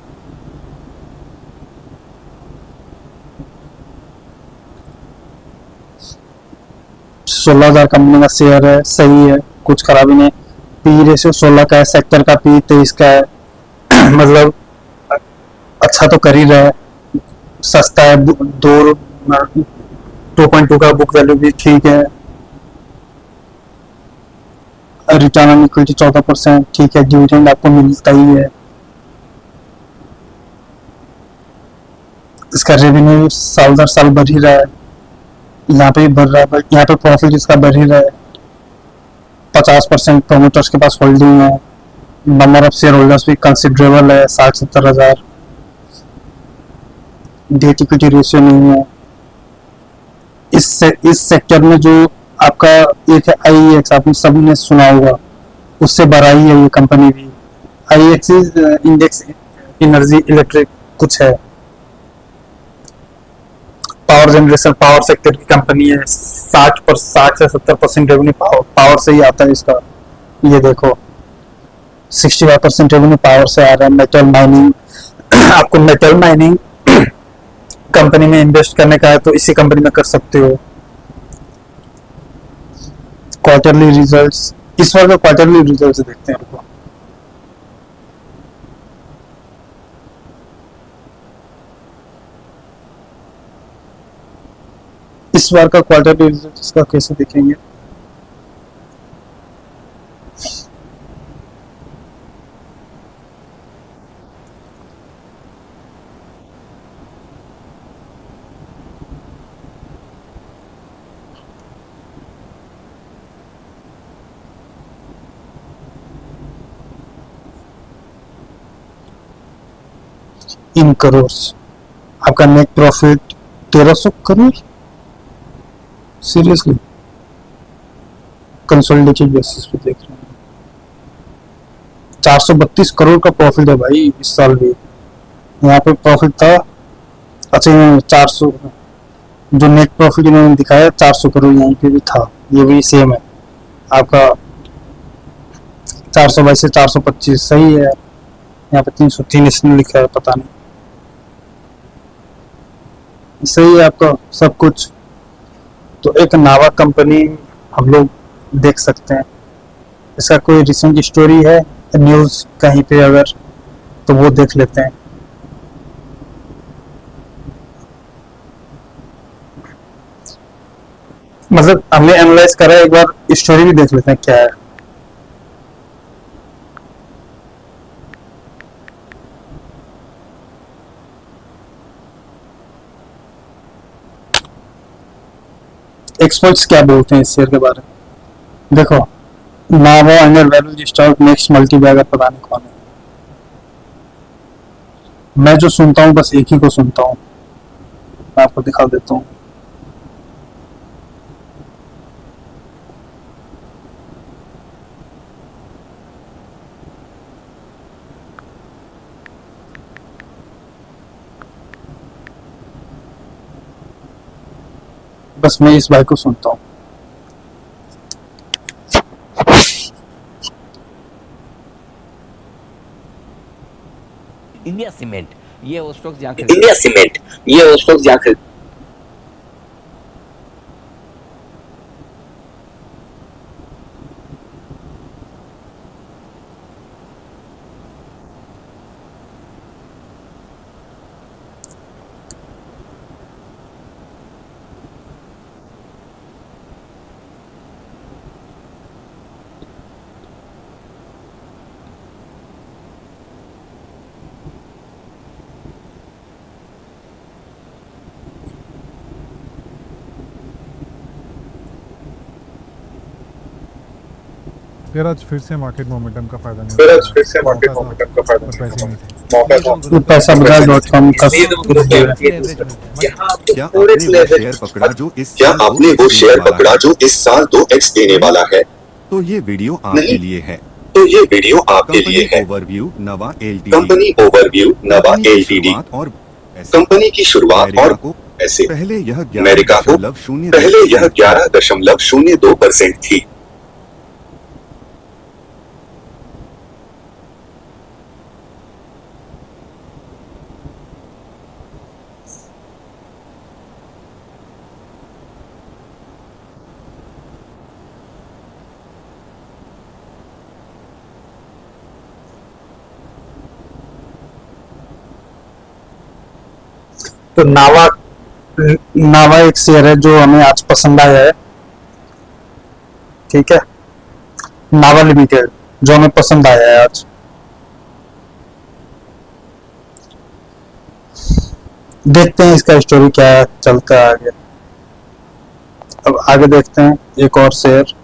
$16,000 कंपनी का शेयर है, सही है, कुछ खराबी नहीं। पी रेशियो 16 का है, सेक्टर का पी 23 का है। मतलब अच्छा तो कर ही रहा है, सस्ता है। 2.2 का बुक वैल्यू भी ठीक है। रिटर्न ऑन इक्विटी 14%, ठीक है। डिविडेंड आपको मिलता ही है। इसका रेवेन्यू साल दर साल बढ़ ही रहा है, यहाँ पे भी बढ़ रहा है। यहाँ पे प्रॉफिट इसका बढ़ ही रहा है। 50% प्रोमोटर्स के पास होल्डिंग है। नंबर ऑफ शेयर होल्डर्स भी कंसिडरेबल है, 60-70 हजार। डेट इक्विटी रेशियो नहीं है। इस सेक्टर में जो आपका एक है IEX, आपने सबने सुना होगा, उससे बड़ा ही है ये कंपनी भी। IEX इंडेक्स एनर्जी इलेक्ट्रिक कुछ है, पावर जनरेशन पावर सेक्टर की कंपनी है। 60 से 70% रेवेन्यू पावर से ही आता है इसका। ये देखो 65% रेवेन्यू पावर से आ रहा है। मेटल माइनिंग आपको मेटल माइनिंग कंपनी में इन्वेस्ट करने का है तो इसी कंपनी में कर सकते हो। क्वार्टरली रिजल्ट्स, इस बार का क्वार्टरली रिजल्ट्स देखते हैं रुको। इस बार का क्वार्टरली रिजल्ट इसका कैसे देखेंगे? इन करोड़, आपका net profit 1300 crore, seriously consolidated basis पे देख रहे हैं। 432 करोड़ का प्रॉफिट है भाई इस साल भी। यहाँ पे प्रॉफिट था, अच्छा इन्होंने 400, जो नेट प्रॉफिट इन्होंने दिखाया 400 करोड़ यहाँ पे भी था, ये भी सेम है आपका। 422 से 425 सही है। यहाँ पे 303 इसने लिखा है, पता नहीं सही है आपका सब कुछ। तो एक नावा कंपनी हम लोग देख सकते हैं, इसका कोई रिसेंट स्टोरी है न्यूज़ कहीं पे अगर, तो वो देख लेते हैं। मतलब हमने एनालाइज करा है, एक बार स्टोरी भी देख लेते हैं क्या है। एक्सपर्ट्स क्या बोलते हैं इस शेयर के बारे में देखो। नावा undervalue stock next multibagger, पता नहीं कौन है। मैं जो सुनता हूँ बस एक ही को सुनता हूँ, मैं आपको दिखा देता हूँ। बस मैं इस भाई को सुनता हूँ। इंडिया सीमेंट ये वो स्टॉक्स जहाँ इंडिया सीमेंट ये वो स्टॉक्स जहाँ फिर आज फिर से मार्केट मोमेंटम का फायदा नहीं, फिर आज फिर से मार्केट मोमेंटम का फायदा और पैसे नहीं थे। मौका था। पैसा बाजार.com का क्या आपने वो शेयर पकड़ा जो इस साल 2x देने वाला है? तो ये वीडियो आपके लिए है। ओवरव्यू नवा LTD, कंपनी ओवरव्यू नवा LTD और कंपनी की शुरुआत और ऐसे पहले यह 11.02% थी। तो नावा एक शेयर है जो हमें आज पसंद आया है, ठीक है। नावा लिमिटेड जो हमें पसंद आया है आज। देखते हैं इसका स्टोरी क्या है, चलता है आगे। अब आगे देखते हैं एक और शेयर।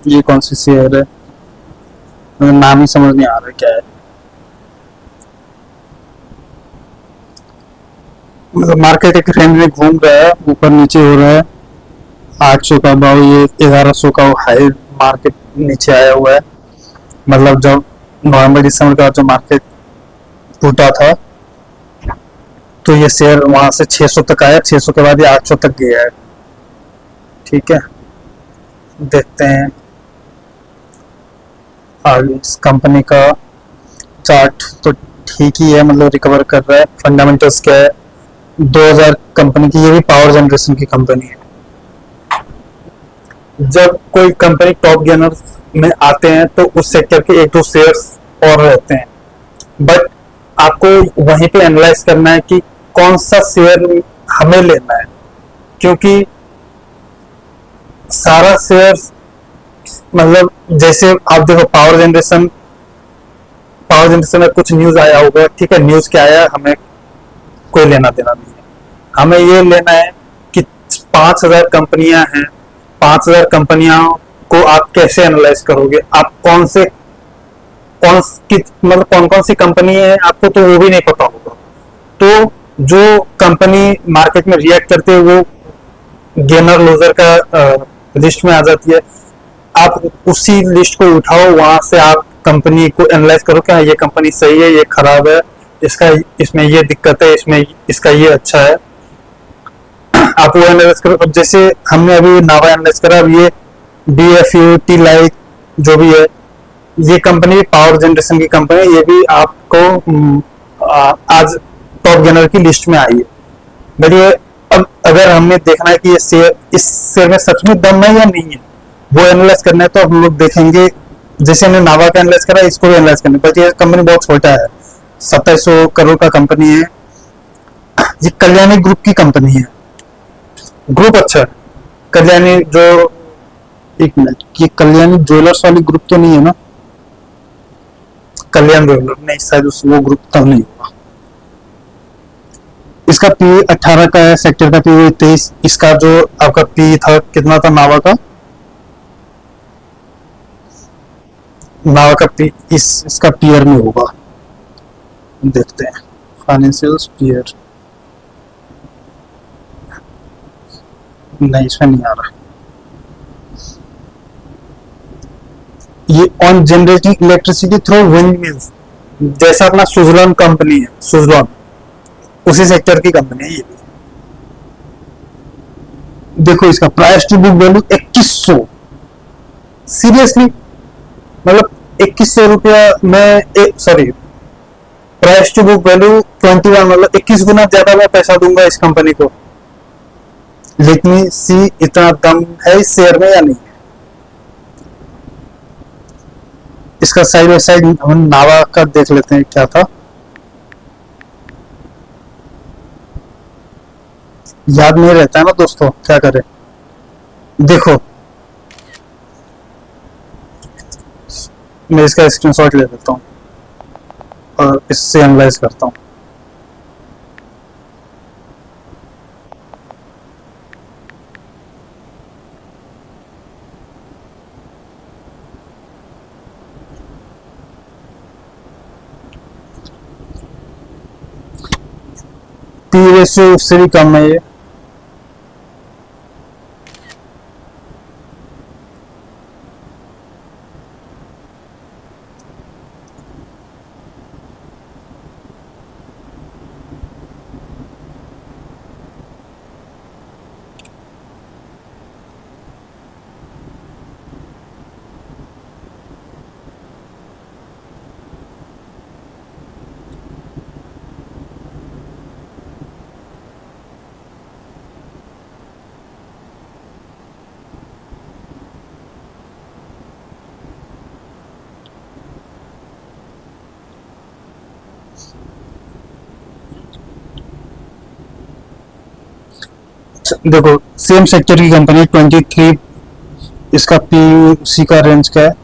ये कौन सी शेयर है, मुझे नाम ही समझ नहीं आ रहा क्या है। मतलब मार्केट एक रेंज में घूम रहा है, ऊपर नीचे हो रहा है। 800 का भाव, ये 1100 का हाई मार्केट नीचे आया हुआ है। मतलब जब नवंबर दिसंबर का जो मार्केट टूटा था तो ये शेयर वहां से 600 तक आया, 600 के बाद ये 800 तक गया है। ठीक है, देखते हैं आगे इस कंपनी का चार्ट। तो ठीक ही है, मतलब रिकवर कर रहा है। फंडामेंटल्स क्या है, 2000 कंपनी की, ये भी पावर जनरेशन की कंपनी है। जब कोई कंपनी टॉप गेनर में आते हैं तो उस सेक्टर के एक दो शेयर्स और रहते हैं, बट आपको वहीं पे एनालाइज करना है कि कौन सा शेयर हमें लेना है, क्योंकि सारा शेयर, मतलब जैसे आप देखो पावर जनरेशन में कुछ न्यूज आया होगा, ठीक है, न्यूज क्या आया हमें कोई लेना देना नहीं है। हमें ये लेना है कि 5000 कंपनियां हैं, 5000 कंपनियां को आप कैसे एनालाइज करोगे, आप मतलब कौन कौन सी कंपनी है आपको तो वो भी नहीं पता होगा। तो जो कंपनी मार्केट में रिएक्ट करती है वो गेनर लूजर का लिस्ट में आ जाती है। आप उसी लिस्ट को उठाओ, वहां से आप कंपनी को एनालाइज करो कि हाँ ये कंपनी सही है, ये खराब है, इसमें ये दिक्कत है, इसमें इसका ये अच्छा है, आप वो एनालाइज करो। अब जैसे हमने अभी नावा एनालाइज करा, अब ये BFUT लाइक जो भी है, ये कंपनी पावर जनरेशन की कंपनी है, ये भी आपको आज टॉप गेनर की लिस्ट में आई है। बट ये अब अगर हमें देखना है कि ये इस शेयर में सच में दम है या नहीं है, वो एनालाइज करना है, तो हम लोग देखेंगे। जैसे हमने नावा का एनालाइज करा, इसको भी एनालाइज करना है। बट ये कंपनी बहुत छोटा है, 2700 करोड़ का कंपनी है। ये कल्याणी ग्रुप की कंपनी है। ग्रुप अच्छा है, कल्याणी जो, एक मिनट, ये कल्याणी ज्वेलर्स वाली ग्रुप तो नहीं है ना? कल्याण ज्वेलर नहीं, शायद वो ग्रुप तब नहीं होगा। इसका पी 18 का है, सेक्टर का पी 23। इसका जो आपका पी था कितना था नावा का? नावा का पी इसका पीयर में होगा, देखते हैं। फाइनेंशियल्स पीयर नहीं, इसमें नहीं आ रहा। ये on generating electricity through wind mills, जैसा अपना सुजलॉन कंपनी है, सुजलॉन उसी सेक्टर की कंपनी है ये भी। देखो इसका price to book value 2100, seriously, मतलब 2100 रुपया में, sorry, price to book value 21, मतलब 21 गुना ज्यादा मैं पैसा दूंगा इस कंपनी को। लेकिन सी इतना दम है इस शेयर में या नहीं। इसका साइड बाय साइड हम नावा का देख लेते हैं क्या था। याद नहीं रहता है ना दोस्तों, क्या करें। देखो मैं इसका स्क्रीनशॉट ले लेता हूँ और इससे एनालाइज करता हूँ। पी रेशियो उससे भी कम है ये। देखो सेम सेक्टर की कंपनी 23, इसका पी उसी का रेंज का है।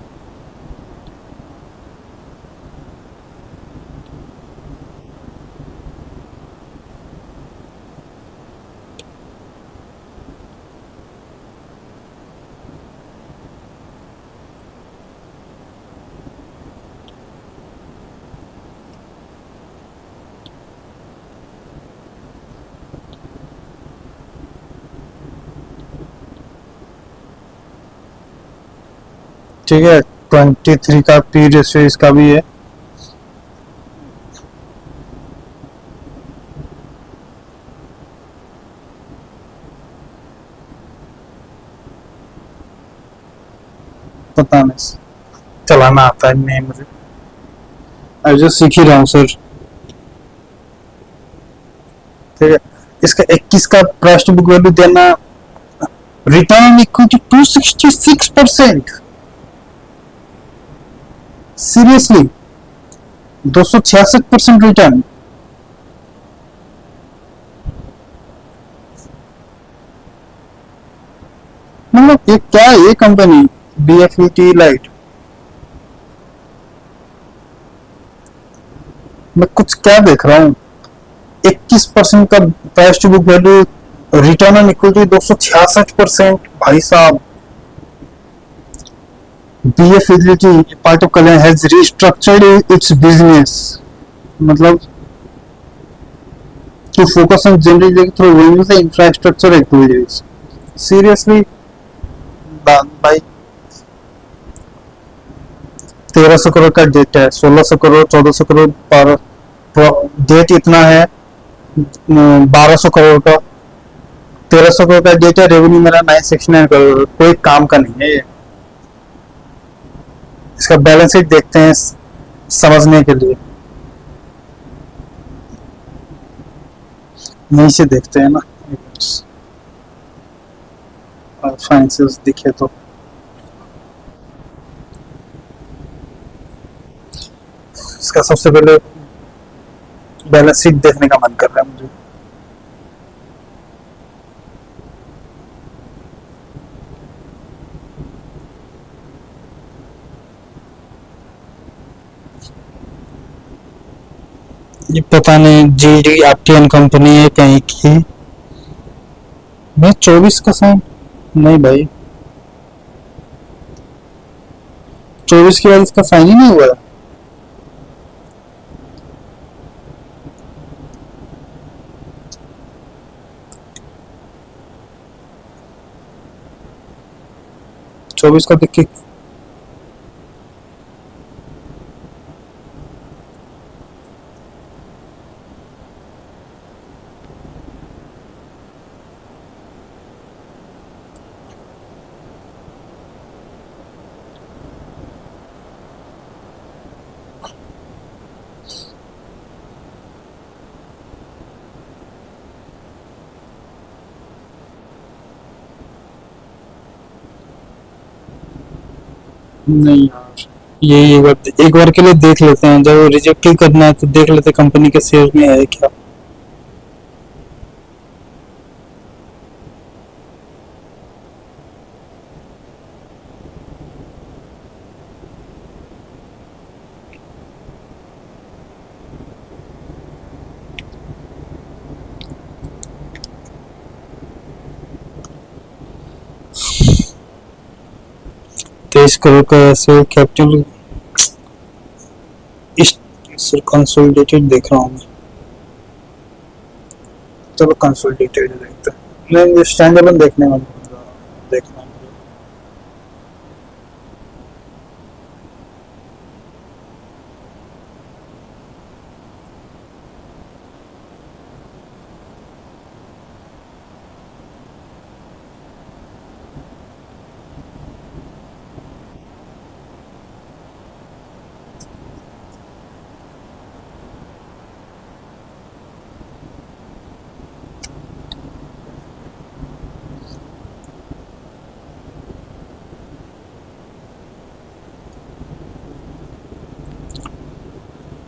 ठीक है, 23 का पी रेशियो इसका भी है। पता नहीं, चलाना आता है नहीं मुझे। अभी जो सीख ही रहा हूँ सर। ठीक है, इसका 21 का प्राइस टू बुक वैल्यू देना, return on equity 266%। Seriously 266% return. मतलब ये क्या है, ये कंपनी BFET लाइट, मैं कुछ क्या देख रहा हूँ, 21% का price to book value, return on equity 266%। भाई साहब, BFET part of Kalyan has restructured its business, मतलब to focus on generating through revenue infrastructure activities. Seriously, भाई 1300 करोड़ का डेट है, 1600 करोड़, 1400 करोड़ पर डेट इतना है, 1200 करोड़ का, 1300 करोड़ का डेट है, रेवेन्यू मेरा 969 करोड़, कोई काम का नहीं है ये। इसका बैलेंस शीट देखते हैं समझने के लिए, नीचे देखते हैं ना, फाइनेंशियल्स दिखे तो इसका सबसे पहले बैलेंस शीट देखने का मन कर रहा है मुझे। ये पता नहीं GDRTN कंपनी है कहीं की। मैं 24 का साइन नहीं भाई, 24 के बाद इसका साइन ही नहीं हुआ है। चौबीस का देख के नहीं यार, ये एक बार के लिए देख लेते हैं, जब रिजेक्ट ही करना है तो देख लेते कंपनी के शेयर में है क्या। करोड़ का ऐसे कैपिटल कंसोलिडेटेड देख रहा हूँ मैं। चलो कंसोलिडेटेड देखते हैं, नहीं स्टैंड अलोन देखने में देखना है।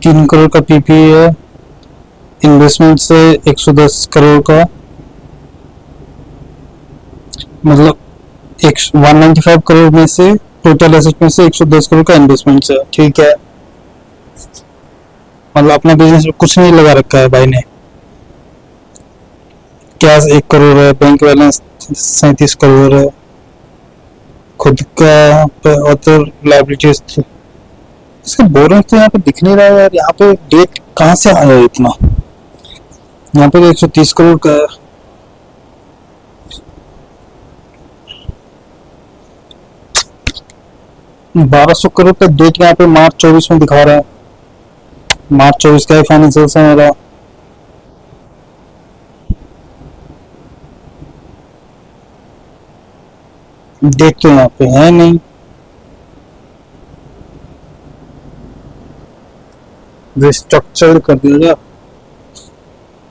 तीन करोड़ का पीपी है, इन्वेस्टमेंट से 110 करोड़ का, मतलब 195 करोड़ में से टोटल एसेट में से 110 करोड़ का इन्वेस्टमेंट है। ठीक है, मतलब अपना बिजनेस में कुछ नहीं लगा रखा है भाई ने। कैश 1 करोड़ है, बैंक बैलेंस 37 करोड़ है, खुद का अदर लायबिलिटीज। इसका बोरिंग तो यहाँ पे दिख नहीं रहा है यार, यहाँ पे डेट कहाँ से आया है इतना। यहाँ पे 130 करोड़ का है। 1200 करोड़ का डेट यहाँ पे मार्च 24 में दिखा रहा है। मार्च 24 का फाइनेंशियल है मेरा। डेट तो यहाँ पे है नहीं। रिस्ट्रक्चर कर दिया गया।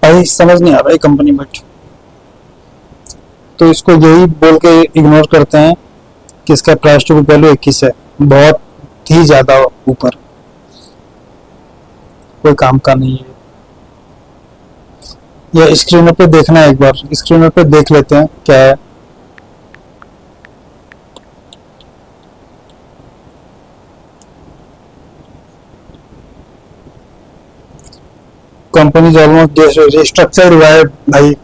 अभी समझ नहीं आ रहा है कंपनी बट, तो इसको यही बोल के इग्नोर करते हैं कि इसका प्राइस टू बुक वैल्यू 21 है, बहुत ही ज्यादा ऊपर, कोई काम का नहीं है। यह स्क्रीन पे देखना है, एक बार स्क्रीन पे देख लेते हैं क्या है। कंपनी ऑलमोस्ट रिस्ट्रक्चर हुआ है भाई,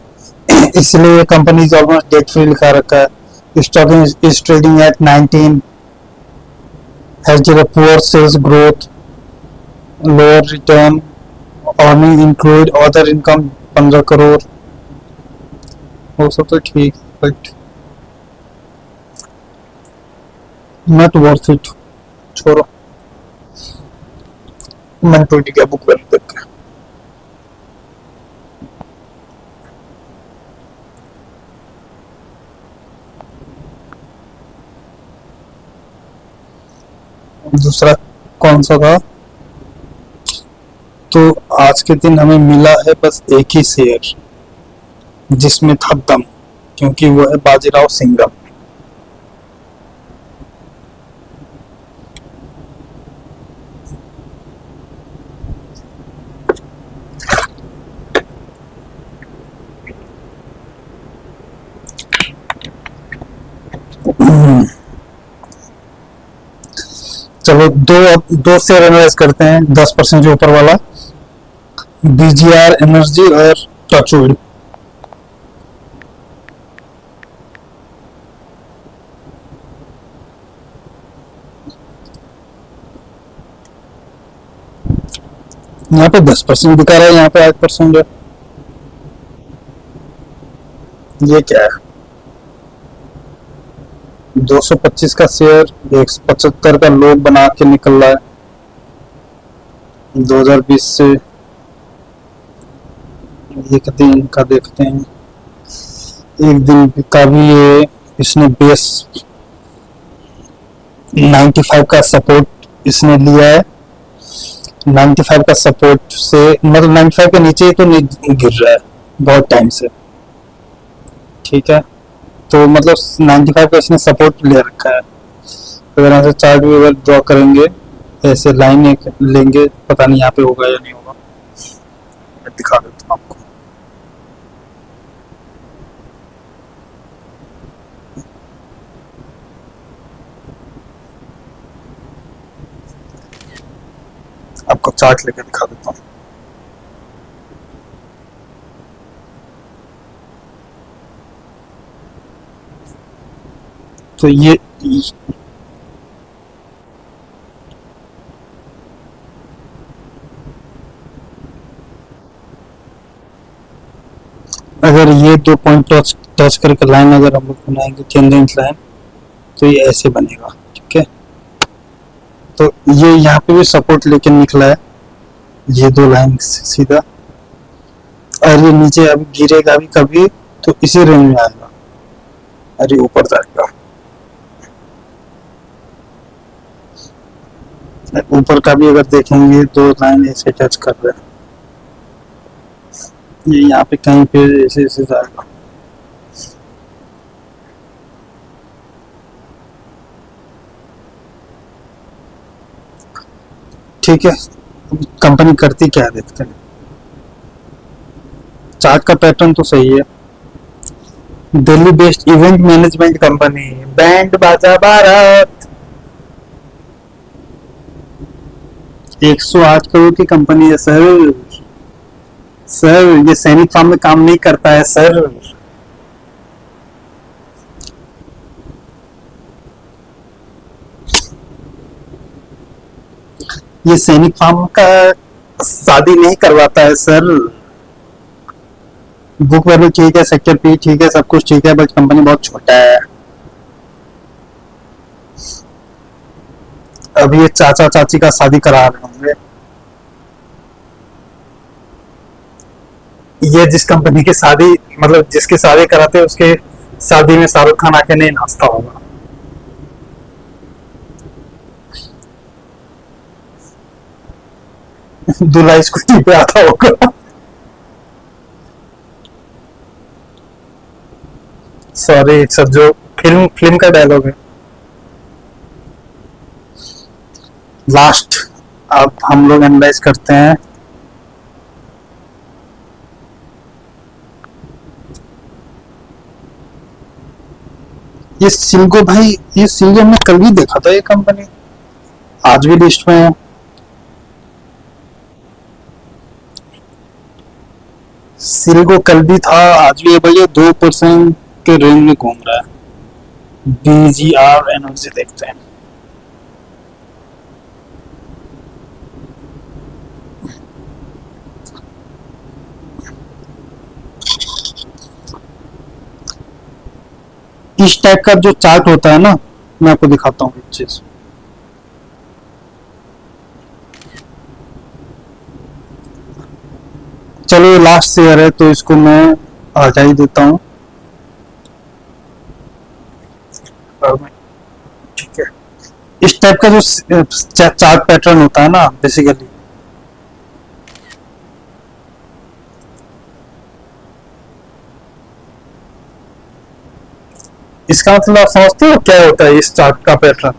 इसलिए कंपनी ऑलमोस्ट डेट फ्री लिखा रखा है। Stock is trading at 19, has a poor sales growth, lower return, earning include other income 15 crore. वो सब तो ठीक, बट नॉट वर्थ इट, छोड़ो। मैंने 20 का बुक वैल्यू तक दूसरा कौन सा था, तो आज के दिन हमें मिला है बस एक ही शेयर जिसमें था दम, क्योंकि वो है बाजीराव सिंघम। चलो दो शेयर एनालाइज करते हैं, 10% जो ऊपर वाला, बीजीआर एनर्जी और टचवुड। यहाँ पे 10% दिखा रहा है, यहाँ पे 8% है। ये क्या है? 225 का शेयर 175 का लोग बना के निकल रहा है 2020 से। एक दिन का देखते हैं, एक दिन का भी ये इसने बेस 95 का सपोर्ट इसने लिया है। 95 का सपोर्ट से मतलब 95 के नीचे तो नहीं गिर रहा है बहुत टाइम से, ठीक है। तो मतलब 95 का इसने सपोर्ट ले रखा है। अगर ऐसे चार्ट भी अगर ड्रॉ करेंगे, ऐसे लाइन एक लेंगे, पता नहीं यहाँ पे होगा या नहीं होगा, मैं दिखा देता हूँ आपको। आपको चार्ट लेके दिखा देता हूँ। तो ये अगर ये 2 पॉइंट टच करके लाइन अगर हम लोग बनाएंगे टेंजेंट लाइन, तो ये ऐसे बनेगा, ठीक है। तो ये यहाँ पे भी सपोर्ट लेके निकला है, ये 2 लाइन सीधा, और ये नीचे अभी गिरेगा भी कभी तो इसी रेंज में आएगा, अरे ऊपर जाएगा। ऊपर का भी अगर देखेंगे 2 लाइन ऐसे टच कर रहे हैं, ये यहाँ पे कहीं पे ऐसे ऐसे जाएगा। ठीक है, कंपनी करती क्या है देखते हैं। चार्ट का पैटर्न तो सही है। Delhi based event management company, band बाजा भारत, 108 करोड़ की कंपनी है सर। सर ये सैनिक फार्म में काम नहीं करता है सर। ये सैनिक फार्म का शादी नहीं करवाता है सर। बुक वैल्यू ठीक है, सेक्टर पी ठीक है, सब कुछ ठीक है, बट कंपनी बहुत छोटा है। अभी ये चाचा चाची का शादी करा रहे होंगे। ये जिस कंपनी की शादी, मतलब जिसकी शादी कराते हैं उसके शादी में शाहरुख खान आके नहीं नाचता होगा। दूल्हा स्कूटी पे आता होगा। सॉरी सर, जो फिल्म फिल्म का डायलॉग है। लास्ट अब हम लोग एनालाइज करते हैं। ये सिल्गो भाई, ये सिल्गो हमने कल भी देखा था, ये कंपनी आज भी लिस्ट में है। सिल्गो कल भी था, आज भी है भैया। 2% के रेंज में घूम रहा है। बीजीआर एनर्जी देखते हैं। इस टाइप का जो चार्ट होता है ना, मैं आपको दिखाता हूँ एक चीज। चलो ये लास्ट शेयर है तो इसको मैं हटा ही देता हूँ। ठीक है, इस टाइप का जो चार्ट पैटर्न होता है ना, बेसिकली इसका मतलब आप समझते हो क्या होता है इस चार्ट का पैटर्न?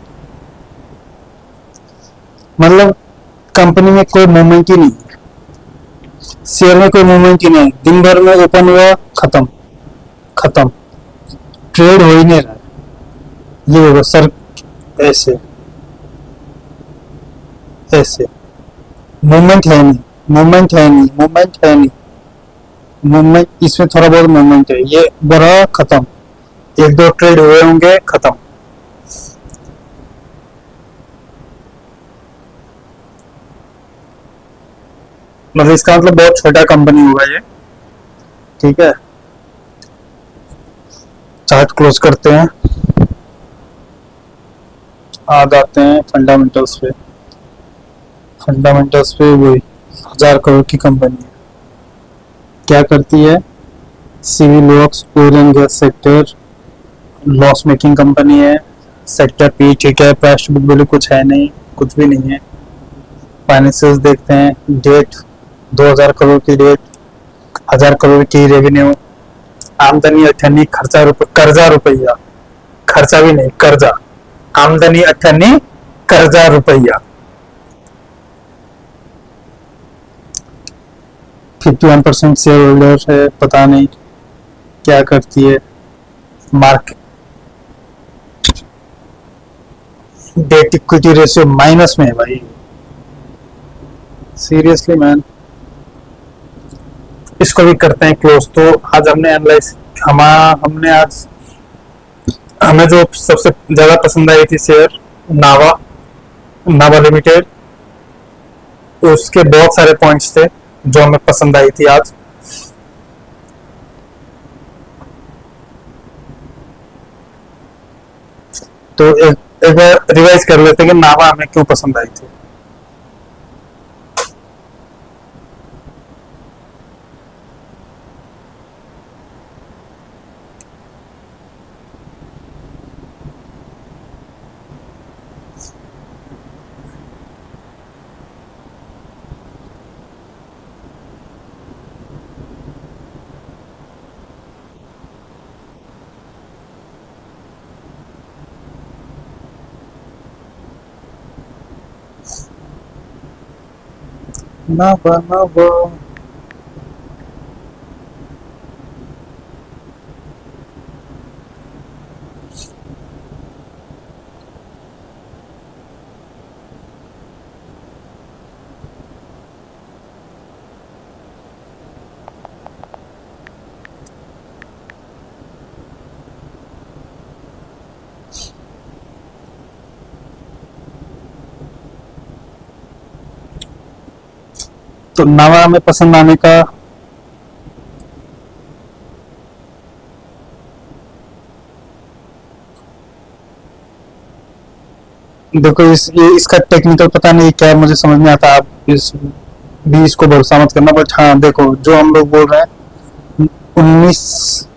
मतलब कंपनी में कोई मूवमेंट ही नहीं, शेयर में कोई मूवमेंट ही नहीं, दिन भर में ओपन हुआ खत्म खत्म, ट्रेड हो ही नहीं रहा है। ये होगा सर, ऐसे ऐसे मूवमेंट है नहीं, मूवमेंट है नहीं, मूवमेंट है नहीं, मूवमेंट इसमें थोड़ा बहुत मूवमेंट है। ये बड़ा खत्म, एक दो ट्रेड हुए होंगे खत्म। मतलब इसका मतलब बहुत छोटा कंपनी होगा ये। ठीक है, चार्ट क्लोज करते हैं, आ जाते हैं फंडामेंटल्स पे। फंडामेंटल्स पे वही 1000 करोड़ की कंपनी है। क्या करती है? Civil works, oil and gas sector, loss making company है। सेक्टर पी ठीक है, प्राइस बुक वैल्यू कुछ है नहीं, कुछ भी नहीं है। फाइनेंशियल्स देखते हैं, डेट 2000 करोड़ की डेट, 1000 करोड़ की रेवेन्यू, आमदनी 98, कर्जा रुपया, खर्चा भी नहीं कर्जा, आमदनी 98, कर्जा रुपया। 51% शेयर होल्डर है, पता नहीं क्या करती है। Market debt equity ratio minus में है भाई, सीरियसली मैन। इसको भी करते हैं क्लोज। तो आज हमने एनालाइज, हमने आज हमें जो सबसे ज्यादा पसंद आई थी शेयर नावा, नावा लिमिटेड, उसके बहुत सारे पॉइंट्स थे जो हमें पसंद आई थी आज। तो एक बार रिवाइज कर लेते हैं कि नावा हमें क्यों पसंद आई थी। नावा नावा तो नावा में पसंद आने का देखो ये इसका टेक्निकल पता नहीं क्या है, मुझे समझ नहीं आता। आप इस भी इसको भरोसा मत करना, बट हाँ देखो जो हम लोग बोल रहे हैं 19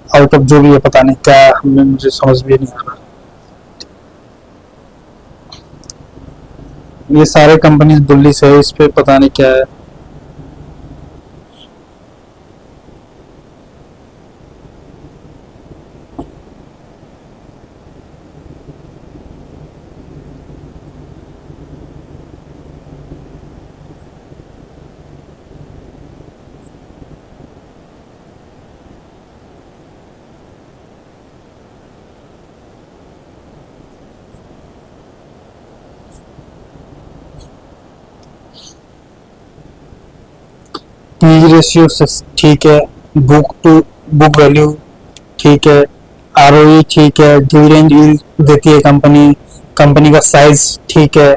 आउट ऑफ जो भी है, पता नहीं क्या है, हमें मुझे समझ भी नहीं आ रहा। ये सारे कंपनीज बुलिश है, इस पे पता नहीं क्या है। पी रेशियो ठीक है, बुक टू बुक वैल्यू ठीक है, आरओई ठीक है, डिविडेंड यील्ड देती है कंपनी, कंपनी का साइज ठीक है।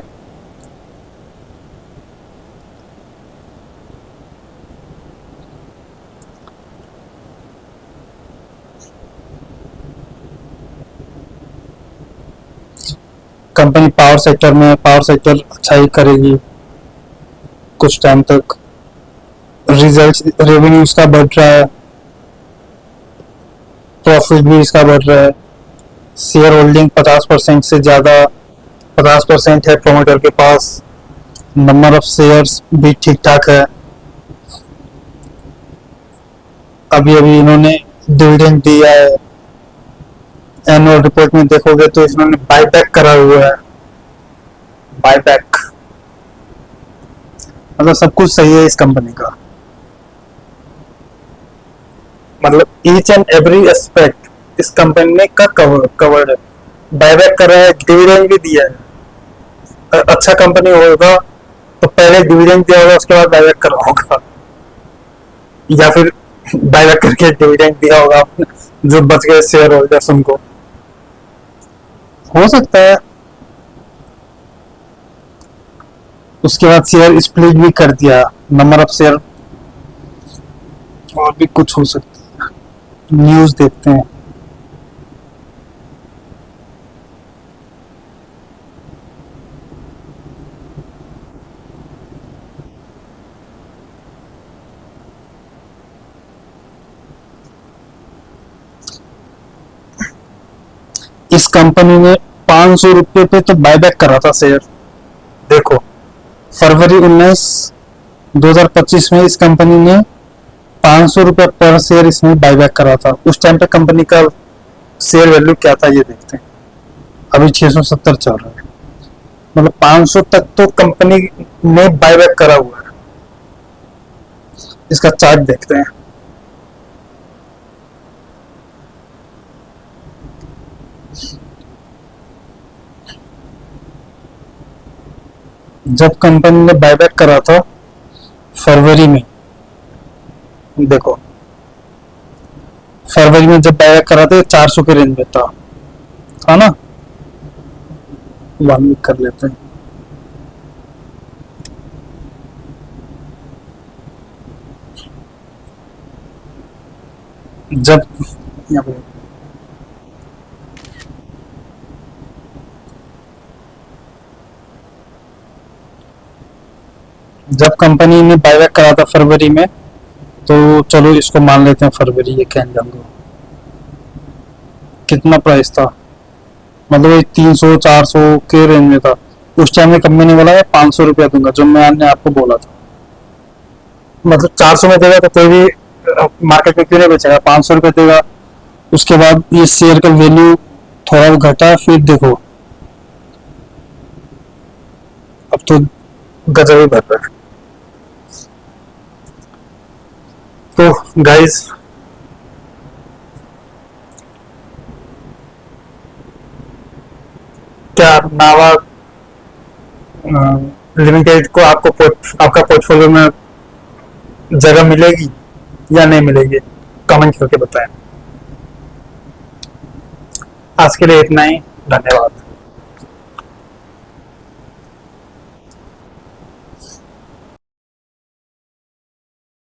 कंपनी पावर सेक्टर में, पावर सेक्टर अच्छा ही करेगी कुछ टाइम तक। रिजल्ट रेवेन्यू इसका बढ़ रहा है, प्रॉफिट भी इसका बढ़ रहा है। शेयर होल्डिंग 50% से ज़्यादा 50% है प्रोमोटर के पास। नंबर ऑफ शेयर्स भी ठीक ठाक है। अभी अभी इन्होंने डिविडेंड दिया है। एनुअल रिपोर्ट में देखोगे तो इन्होंने बायबैक करा हुआ है। बायबैक मतलब सब कुछ सही है इस कंपनी का। मतलब ईच एंड एवरी एस्पेक्ट इस कंपनी ने का कवर्ड है। बायबैक कर रहा है, डिविडेंड भी दिया है। अच्छा कंपनी होगा तो पहले डिविडेंड दिया होगा, उसके बाद बायबैक कर रहा होगा, या फिर बायबैक करके डिविडेंड दिया होगा जो बच गए शेयर होल्डर्स उनको। हो सकता है उसके बाद शेयर स्प्लिट भी कर दिया, नंबर ऑफ शेयर, और भी कुछ हो सकता है। न्यूज़ देखते हैं। इस कंपनी ने 500 रुपये पे तो बायबैक करा था शेयर। देखो फरवरी 19 2025 में इस कंपनी ने 500 रुपये पर शेयर इसमें बायबैक करा था। उस टाइम पे कंपनी का शेयर वैल्यू क्या था ये देखते हैं। अभी 670 चल रहा है, मतलब 500 तक तो कंपनी ने बायबैक करा हुआ है। इसका चार्ट देखते हैं। जब कंपनी ने बायबैक करा था फरवरी में, देखो फरवरी में जब बायबैक करा था 400 के रेंज में था ना। 1 वीक कर लेते हैं। जब कंपनी ने बायबैक करा था फरवरी में, तो चलो इसको मान लेते हैं फरवरी ये कैंडल को। कितना प्राइस था, मतलब ये 300-400 के रेंज में था। उस टाइम में कंपनी ने बोला है 500 रुपया दूंगा, जो मैंने आपको बोला था। मतलब 400 में देगा तो कोई भी मार्केट में क्यों नहीं बेचेगा, 500 रुपये देगा। उसके बाद ये शेयर का वैल्यू थोड़ा घटा, फिर देखो अब तो गजब ही बढ़ रहा है। तो गाइस क्या नावा लिमिटेड को आपका पोर्टफोलियो में जगह मिलेगी या नहीं मिलेगी, कमेंट करके बताएं। आज के लिए इतना ही, धन्यवाद।